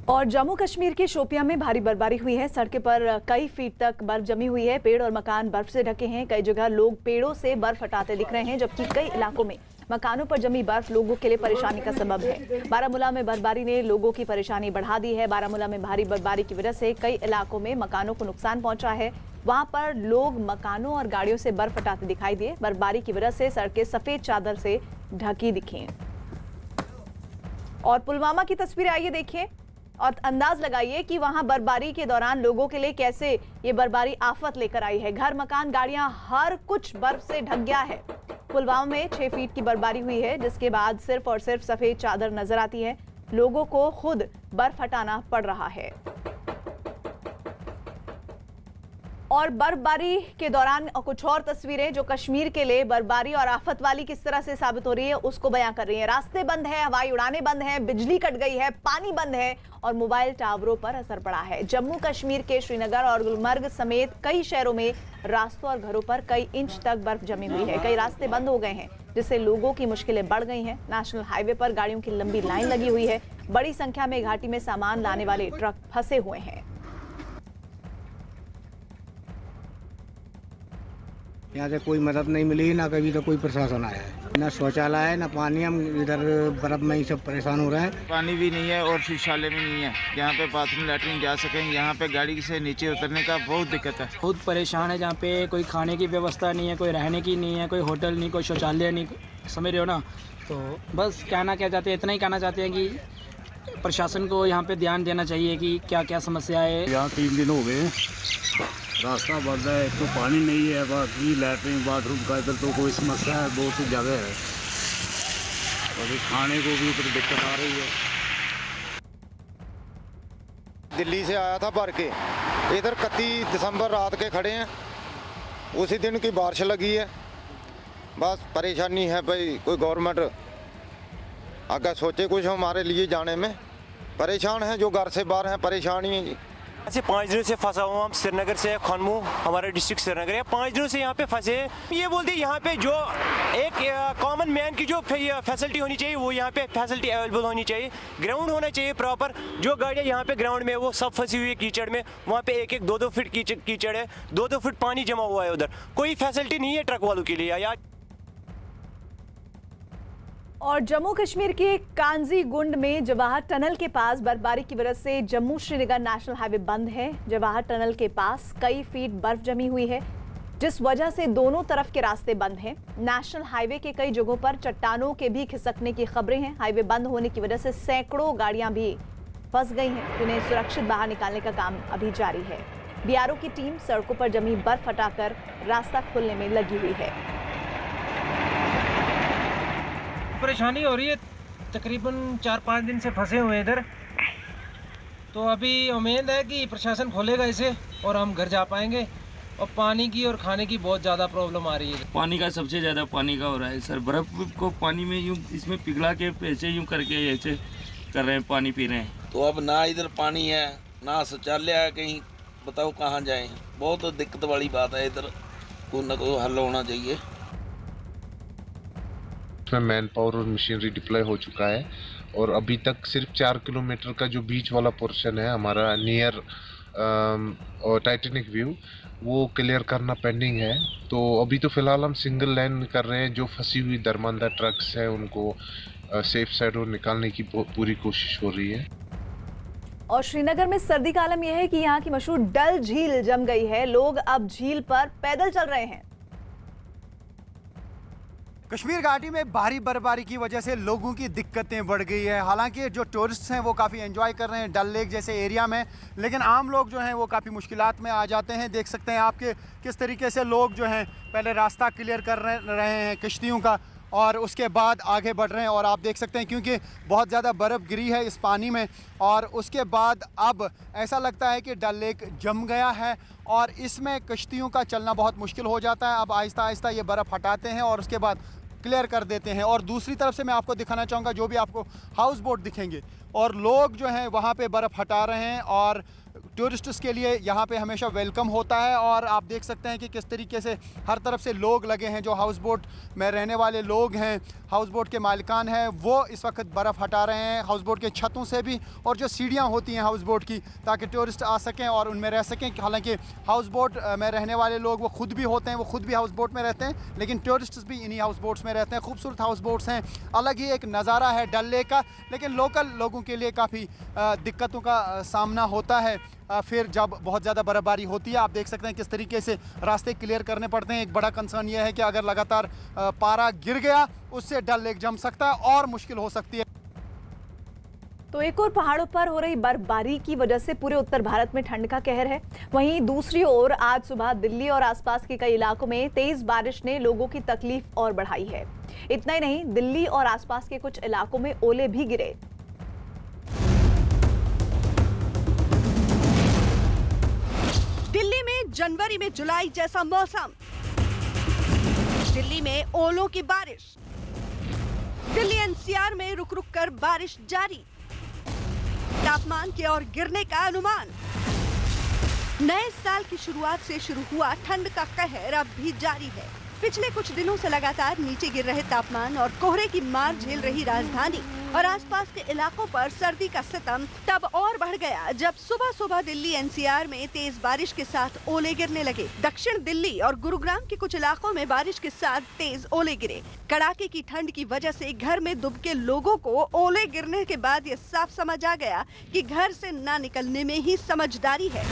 और जम्मू कश्मीर के शोपियां में भारी बर्फबारी हुई है। सड़कों पर कई फीट तक बर्फ जमी हुई है। पेड़ और मकान बर्फ से ढके हैं। कई जगह लोग पेड़ों से बर्फ हटाते दिख रहे हैं जबकि कई इलाकों में मकानों पर जमी बर्फ लोगों के लिए परेशानी का सबब है। बारामूला में बर्फबारी ने लोगों की परेशानी बढ़ा दी है। बारामूला में भारी बर्फबारी की वजह से कई इलाकों में मकानों को नुकसान पहुंचा है। वहां पर लोग मकानों और गाड़ियों से बर्फ हटाते दिखाई दिए। बर्फबारी की वजह से सड़कें सफेद चादर से ढकी दिखी। और पुलवामा की तस्वीरें आइए देखिए और अंदाज लगाइए कि वहां बर्फबारी के दौरान लोगों के लिए कैसे ये बर्फबारी आफत लेकर आई है। घर, मकान, गाड़ियां, हर कुछ बर्फ से ढक गया है। पुलवामा में 6 फीट की बर्फबारी हुई है जिसके बाद सिर्फ और सिर्फ सफेद चादर नजर आती है। लोगों को खुद बर्फ हटाना पड़ रहा है। और बर्फबारी के दौरान कुछ और तस्वीरें जो कश्मीर के लिए बर्फबारी और आफत वाली किस तरह से साबित हो रही है उसको बयां कर रही है। रास्ते बंद है, हवाई उड़ानें बंद हैं, बिजली कट गई है, पानी बंद है और मोबाइल टावरों पर असर पड़ा है। जम्मू कश्मीर के श्रीनगर और गुलमर्ग समेत कई शहरों में रास्तों और घरों पर कई इंच तक बर्फ जमी हुई है। कई रास्ते बंद हो गए हैं जिससे लोगों की मुश्किलें बढ़ गई हैं। नेशनल हाईवे पर गाड़ियों की लंबी लाइन लगी हुई है। बड़ी संख्या में घाटी में सामान लाने वाले ट्रक फंसे हुए हैं। यहाँ से कोई मदद नहीं मिली, ना कभी तो कोई प्रशासन आया है, ना शौचालय है, ना पानी। हम इधर बर्फ में ही सब परेशान हो रहे हैं। पानी भी नहीं है और शौचालय भी नहीं है जहाँ पे बाथरूम लैट्रिन जा सकें। यहाँ पे गाड़ी से नीचे उतरने का बहुत दिक्कत है। बहुत परेशान है। जहाँ पे कोई खाने की व्यवस्था नहीं है, कोई रहने की नहीं है, कोई होटल नहीं, कोई शौचालय नहीं, समझ रहे हो ना। तो बस कहना क्या चाहते हैं, इतना ही कहना चाहते हैं कि प्रशासन को यहाँ पे ध्यान देना चाहिए कि क्या क्या समस्या है। यहाँ 3 दिन हो गए, रास्ता बंद है, तो पानी नहीं है, बाकी लैट्रिन बाथरूम का इधर तो कोई समस्या है, बहुत सी जगह है। अभी खाने को भी तो दिक्कत आ रही है। दिल्ली से आया था भर के, इधर 31 दिसंबर रात के खड़े हैं, उसी दिन की बारिश लगी है। बस परेशानी है भाई, कोई गवर्नमेंट अगर सोचे कुछ हमारे लिए जाने में। परेशान हैं जो घर से बाहर हैं, परेशानी है जी। ऐसे 5 दिनों से फंसा हुआ हम श्रीनगर से खनमू, हमारे डिस्ट्रिक्ट श्रीनगर है। 5 दिनों से यहाँ पे फंसे। ये बोलते हैं यहाँ पे जो एक कॉमन मैन की जो फैसिलिटी होनी चाहिए वो यहाँ पे फैसिलिटी अवेलेबल होनी चाहिए। ग्राउंड होना चाहिए प्रॉपर। जो गाड़ियाँ यहाँ पे ग्राउंड में वो सब फंसी हुई है कीचड़ में। वहाँ पे 1-1, 2-2 फीट कीचड़ है, 2-2 फीट पानी जमा हुआ है उधर। कोई फैसिलिटी नहीं है ट्रक वालों के लिए यार। और जम्मू कश्मीर के कांजीगुंड में जवाहर टनल के पास बर्फबारी की वजह से जम्मू श्रीनगर नेशनल हाईवे बंद है। जवाहर टनल के पास कई फीट बर्फ जमी हुई है, जिस वजह से दोनों तरफ के रास्ते बंद हैं। नेशनल हाईवे के कई जगहों पर चट्टानों के भी खिसकने की खबरें हैं। हाईवे बंद होने की वजह से सैकड़ों गाड़ियां भी फंस गई हैं, जिन्हें सुरक्षित बाहर निकालने का काम अभी जारी है। बीआरओ की टीम सड़कों पर जमी बर्फ हटाकर रास्ता खोलने में लगी हुई है। परेशानी हो रही है, तकरीबन 4-5 दिन से फंसे हुए हैं इधर। तो अभी उम्मीद है कि प्रशासन खोलेगा इसे और हम घर जा पाएंगे। और पानी की और खाने की बहुत ज़्यादा प्रॉब्लम आ रही है। पानी का सबसे ज़्यादा पानी का हो रहा है सर। बर्फ़ को पानी में यूँ इसमें पिघला के ऐसे यूँ करके ऐसे कर रहे हैं, पानी पी रहे हैं। तो अब ना इधर पानी है ना शौचालय है, कहीं बताओ कहाँ जाएं। बहुत दिक्कत वाली बात है, इधर कोई ना कोई हल होना चाहिए। मैन पावर और मशीनरी डिप्लॉय हो चुका है और अभी तक सिर्फ 4 किलोमीटर का जो बीच वाला पोर्शन है हमारा नियर टाइटैनिक व्यू, वो क्लियर करना पेंडिंग है। तो अभी तो फिलहाल हम सिंगल लाइन कर रहे हैं। जो फंसी हुई दरमंदा ट्रक्स हैं उनको सेफ साइड और निकालने की पूरी कोशिश हो रही है। और श्रीनगर में सर्दी का आलम यह है कि यहाँ की मशहूर डल झील जम गई है। लोग अब झील पर पैदल चल रहे हैं। कश्मीर घाटी में भारी बर्फबारी की वजह से लोगों की दिक्कतें बढ़ गई है। हालांकि जो टूरिस्ट हैं वो काफ़ी एंजॉय कर रहे हैं डल लेक जैसे एरिया में, लेकिन आम लोग जो हैं वो काफ़ी मुश्किलात में आ जाते हैं। देख सकते हैं आपके किस तरीके से लोग जो हैं पहले रास्ता क्लियर कर रहे हैं किश्तियों का और उसके बाद आगे बढ़ रहे हैं। और आप देख सकते हैं क्योंकि बहुत ज़्यादा बर्फ़ गिरी है इस पानी में और उसके बाद अब ऐसा लगता है कि डल लेक जम गया है और इसमें कश्तियों का चलना बहुत मुश्किल हो जाता है। अब आहिस्ता आहिस्ता ये बर्फ़ हटाते हैं और उसके बाद क्लियर कर देते हैं। और दूसरी तरफ से मैं आपको दिखाना चाहूँगा, जो भी आपको हाउस बोट दिखेंगे और लोग जो हैं वहाँ पे बर्फ़ हटा रहे हैं और टूरिस्ट्स के लिए यहाँ पे हमेशा वेलकम होता है। और आप देख सकते हैं कि किस तरीके से हर तरफ से लोग लगे हैं। जो हाउस बोट में रहने वाले लोग हैं, हाउस बोट के मालिकान हैं, वो इस वक्त बर्फ़ हटा रहे हैं हाउस बोट के छतों से भी और जो सीढ़ियाँ होती हैं हाउस बोट की, ताकि टूरिस्ट आ सकें और उनमें रह सकें। हालांकि हाउस बोट में रहने वाले लोग वो खुद भी होते हैं, वो खुद भी हाउस बोट में रहते हैं, लेकिन टूरिस्ट्स भी इन्हीं हाउस बोट्स में रहते हैं। खूबसूरत हाउस बोट्स हैं, अलग ही एक नज़ारा है डल लेक का, लेकिन लोकल लोगों के लिए काफ़ी दिक्कतों का सामना होता है फिर जब बहुत ज़्यादा बर्फबारी होती है। आप देख सकते हैं किस तरीके से रास्ते क्लियर करने पड़ते हैं। एक बड़ा कंसर्न ये है कि अगर लगातार पारा गिर गया उससे डल लेक जम सकता है और मुश्किल हो सकती है। तो एक और पहाड़ों पर हो रही बर्फबारी की वजह से पूरे उत्तर भारत में ठंड का कहर है। वहीं दूसरी ओर आज सुबह दिल्ली और आसपास के कई इलाकों में तेज बारिश ने लोगों की तकलीफ और बढ़ाई है। इतना ही नहीं, दिल्ली और आसपास के कुछ इलाकों में ओले भी गिरे। दिल्ली में जनवरी में जुलाई जैसा मौसम, दिल्ली में ओलों की बारिश, दिल्ली एनसीआर में रुक रुक कर बारिश जारी, तापमान के और गिरने का अनुमान। नए साल की शुरुआत से शुरू हुआ ठंड का कहर अब भी जारी है। पिछले कुछ दिनों से लगातार नीचे गिर रहे तापमान और कोहरे की मार झेल रही राजधानी और आसपास के इलाकों पर सर्दी का सितम तब और बढ़ गया जब सुबह सुबह दिल्ली एनसीआर में तेज बारिश के साथ ओले गिरने लगे। दक्षिण दिल्ली और गुरुग्राम के कुछ इलाकों में बारिश के साथ तेज ओले गिरे। कड़ाके की ठंड की वजह से घर में दुबके लोगों को ओले गिरने के बाद ये साफ समझ आ गया कि घर से ना निकलने में ही समझदारी है।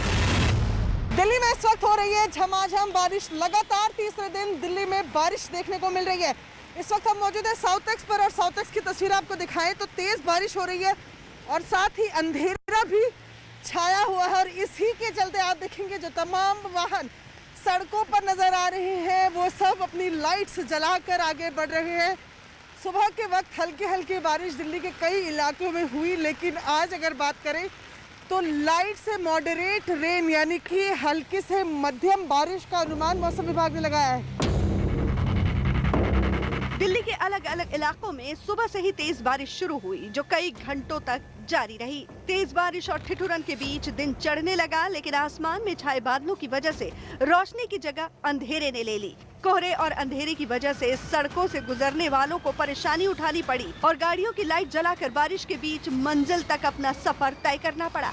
दिल्ली में इस वक्त हो रही है झमाझम बारिश। लगातार तीसरे दिन दिल्ली में बारिश देखने को मिल रही है। इस वक्त हम मौजूद है साउथ एक्स पर और साउथ एक्स की तस्वीर आपको दिखाएं तो तेज बारिश हो रही है और साथ ही अंधेरा भी छाया हुआ है। और इसी के चलते आप देखेंगे जो तमाम वाहन सड़कों पर नजर आ रहे हैं वो सब अपनी लाइट्स जलाकर आगे बढ़ रहे हैं। सुबह के वक्त हल्की हल्की बारिश दिल्ली के कई इलाकों में हुई, लेकिन आज अगर बात करें तो लाइट से मॉडरेट रेन यानी कि हल्की से मध्यम बारिश का अनुमान मौसम विभाग ने लगाया है। दिल्ली के अलग अलग इलाकों में सुबह से ही तेज बारिश शुरू हुई, जो कई घंटों तक जारी रही। तेज बारिश और ठिठुरन के बीच दिन चढ़ने लगा, लेकिन आसमान में छाए बादलों की वजह से रोशनी की जगह अंधेरे ने ले ली। कोहरे और अंधेरे की वजह से सड़कों से गुजरने वालों को परेशानी उठानी पड़ी और गाड़ियों की लाइट जलाकर बारिश के बीच मंजिल तक अपना सफर तय करना पड़ा।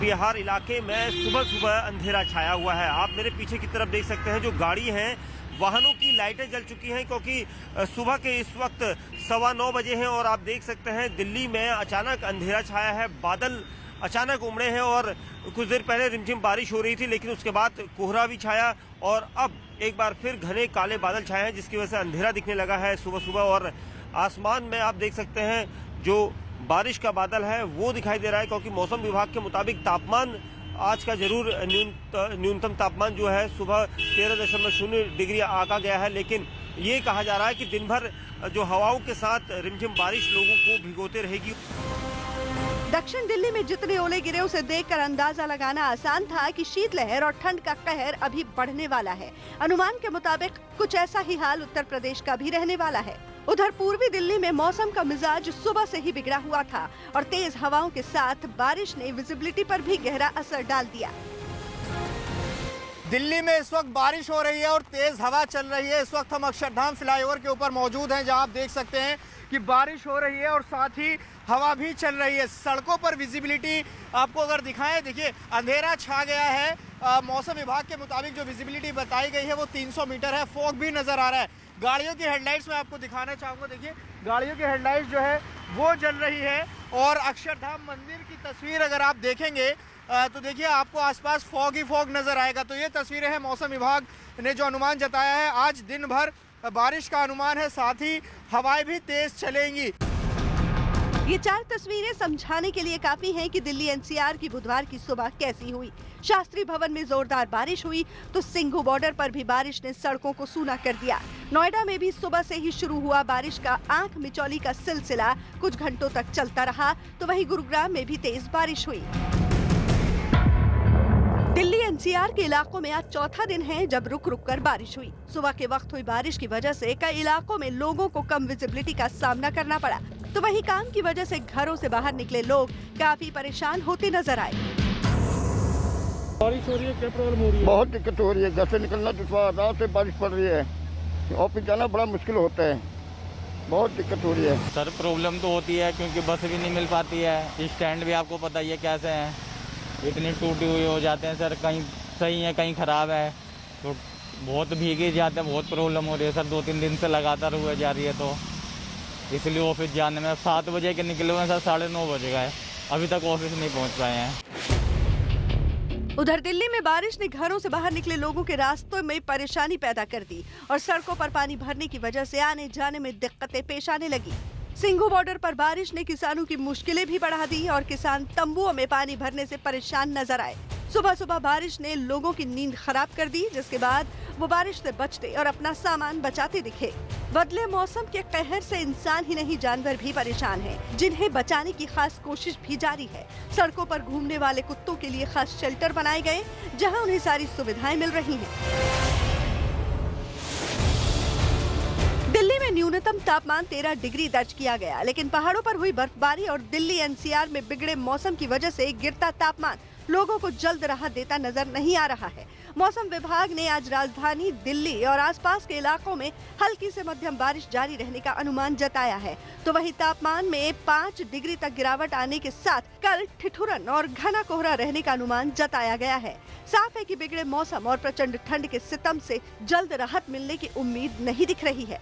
बिहार इलाके में सुबह सुबह अंधेरा छाया हुआ है। आप मेरे पीछे की तरफ देख सकते हैं, जो गाड़ी है वाहनों की लाइटें जल चुकी हैं, क्योंकि सुबह के इस वक्त 9:15 बजे हैं और आप देख सकते हैं दिल्ली में अचानक अंधेरा छाया है। बादल अचानक उमड़े हैं और कुछ देर पहले रिमझिम बारिश हो रही थी, लेकिन उसके बाद कोहरा भी छाया और अब एक बार फिर घने काले बादल छाए हैं, जिसकी वजह से अंधेरा दिखने लगा है सुबह सुबह। और आसमान में आप देख सकते हैं जो बारिश का बादल है वो दिखाई दे रहा है, क्योंकि मौसम विभाग के मुताबिक तापमान आज का जरूर न्यूनतम तापमान जो है सुबह 13.0 डिग्री आंका गया है, लेकिन ये कहा जा रहा है कि दिन भर जो हवाओं के साथ रिमझिम बारिश लोगों को भिगोते रहेगी। दक्षिण दिल्ली में जितने ओले गिरे उसे देखकर अंदाजा लगाना आसान था कि शीतलहर और ठंड का कहर अभी बढ़ने वाला है। अनुमान के मुताबिक कुछ ऐसा ही हाल उत्तर प्रदेश का भी रहने वाला है। उधर पूर्वी दिल्ली में मौसम का मिजाज सुबह से ही बिगड़ा हुआ था और तेज हवाओं के साथ बारिश ने विजिबिलिटी पर भी गहरा असर डाल दिया। दिल्ली में इस वक्त बारिश हो रही है और तेज हवा चल रही है। इस वक्त हम अक्षरधाम फ्लाईओवर के ऊपर मौजूद हैं, जहां आप देख सकते हैं कि बारिश हो रही है और साथ ही हवा भी चल रही है। सड़कों पर विजिबिलिटी आपको अगर दिखाएं, देखिए अंधेरा छा गया है। मौसम विभाग के मुताबिक जो विजिबिलिटी बताई गई है वो 300 मीटर है। फॉग भी नजर आ रहा है। गाड़ियों की हेडलाइट्स में आपको दिखाना चाहूँगा, देखिए गाड़ियों की हेडलाइट्स जो है वो जल रही है। और अक्षरधाम मंदिर की तस्वीर अगर आप देखेंगे तो देखिए आपको आसपास फॉग ही फॉग नजर आएगा। तो ये तस्वीरें हैं, मौसम विभाग ने जो अनुमान जताया है आज दिन भर बारिश का अनुमान है, साथ ही हवाएं भी तेज चलेंगी। ये 4 तस्वीरें समझाने के लिए काफी हैं कि दिल्ली एनसीआर की बुधवार की सुबह कैसी हुई। शास्त्री भवन में जोरदार बारिश हुई तो सिंघू बॉर्डर पर भी बारिश ने सड़कों को सूना कर दिया। नोएडा में भी सुबह से ही शुरू हुआ बारिश का आंख मिचौली का सिलसिला कुछ घंटों तक चलता रहा, तो वहीं गुरुग्राम में भी तेज बारिश हुई। दिल्ली एनसीआर के इलाकों में आज चौथा दिन है जब रुक रुक कर बारिश हुई। सुबह के वक्त हुई बारिश की वजह से कई इलाकों में लोगों को कम विजिबिलिटी का सामना करना पड़ा, तो वहीं काम की वजह से घरों से बाहर निकले लोग काफी परेशान होते नजर आए। बारिश हो रही है, क्या प्रॉब्लम हो रही है? बहुत दिक्कत हो रही है। घर से निकलना दुश्वार, रात से बारिश पड़ रही है, ऑफिस जाना बड़ा मुश्किल होता है। बहुत दिक्कत हो रही है सर। प्रॉब्लम तो होती है क्योंकि बस भी नहीं मिल पाती है। स्टैंड भी आपको पता ही है कैसे हैं, इतनी टूटी हुई हो जाते हैं सर। कहीं सही है कहीं ख़राब है, तो बहुत भीगे जाते हैं। बहुत प्रॉब्लम हो रही है सर, 2-3 दिन से लगातार हुए जा रही है, तो इसलिए ऑफिस जाने में 7 बजे के निकले हुए हैं सर, 9:30 बजे गए, अभी तक ऑफिस नहीं पहुंच पाए हैं। उधर दिल्ली में बारिश ने घरों से बाहर निकले लोगों के रास्तों में परेशानी पैदा कर दी और सड़कों पर पानी भरने की वजह से आने जाने में दिक्कतें पेश आने लगी। सिंघू बॉर्डर पर बारिश ने किसानों की मुश्किलें भी बढ़ा दी और किसान तंबुओं में पानी भरने से परेशान नजर आए। सुबह सुबह बारिश ने लोगों की नींद खराब कर दी, जिसके बाद वो बारिश से बचते और अपना सामान बचाते दिखे। बदले मौसम के कहर से इंसान ही नहीं जानवर भी परेशान हैं, जिन्हें बचाने की खास कोशिश भी जारी है। सड़कों पर घूमने वाले कुत्तों के लिए खास शेल्टर बनाए गए, जहां उन्हें सारी सुविधाएं मिल रही हैं। दिल्ली में न्यूनतम तापमान 13 डिग्री दर्ज किया गया, लेकिन पहाड़ों पर हुई बर्फबारी और दिल्ली एनसीआर में बिगड़े मौसम की वजह से गिरता तापमान लोगों को जल्द राहत देता नजर नहीं आ रहा है। मौसम विभाग ने आज राजधानी दिल्ली और आसपास के इलाकों में हल्की से मध्यम बारिश जारी रहने का अनुमान जताया है, तो वहीं तापमान में 5 डिग्री तक गिरावट आने के साथ कल ठिठुरन और घना कोहरा रहने का अनुमान जताया गया है। साफ है कि बिगड़े मौसम और प्रचंड ठंड के सितम से जल्द राहत मिलने की उम्मीद नहीं दिख रही है।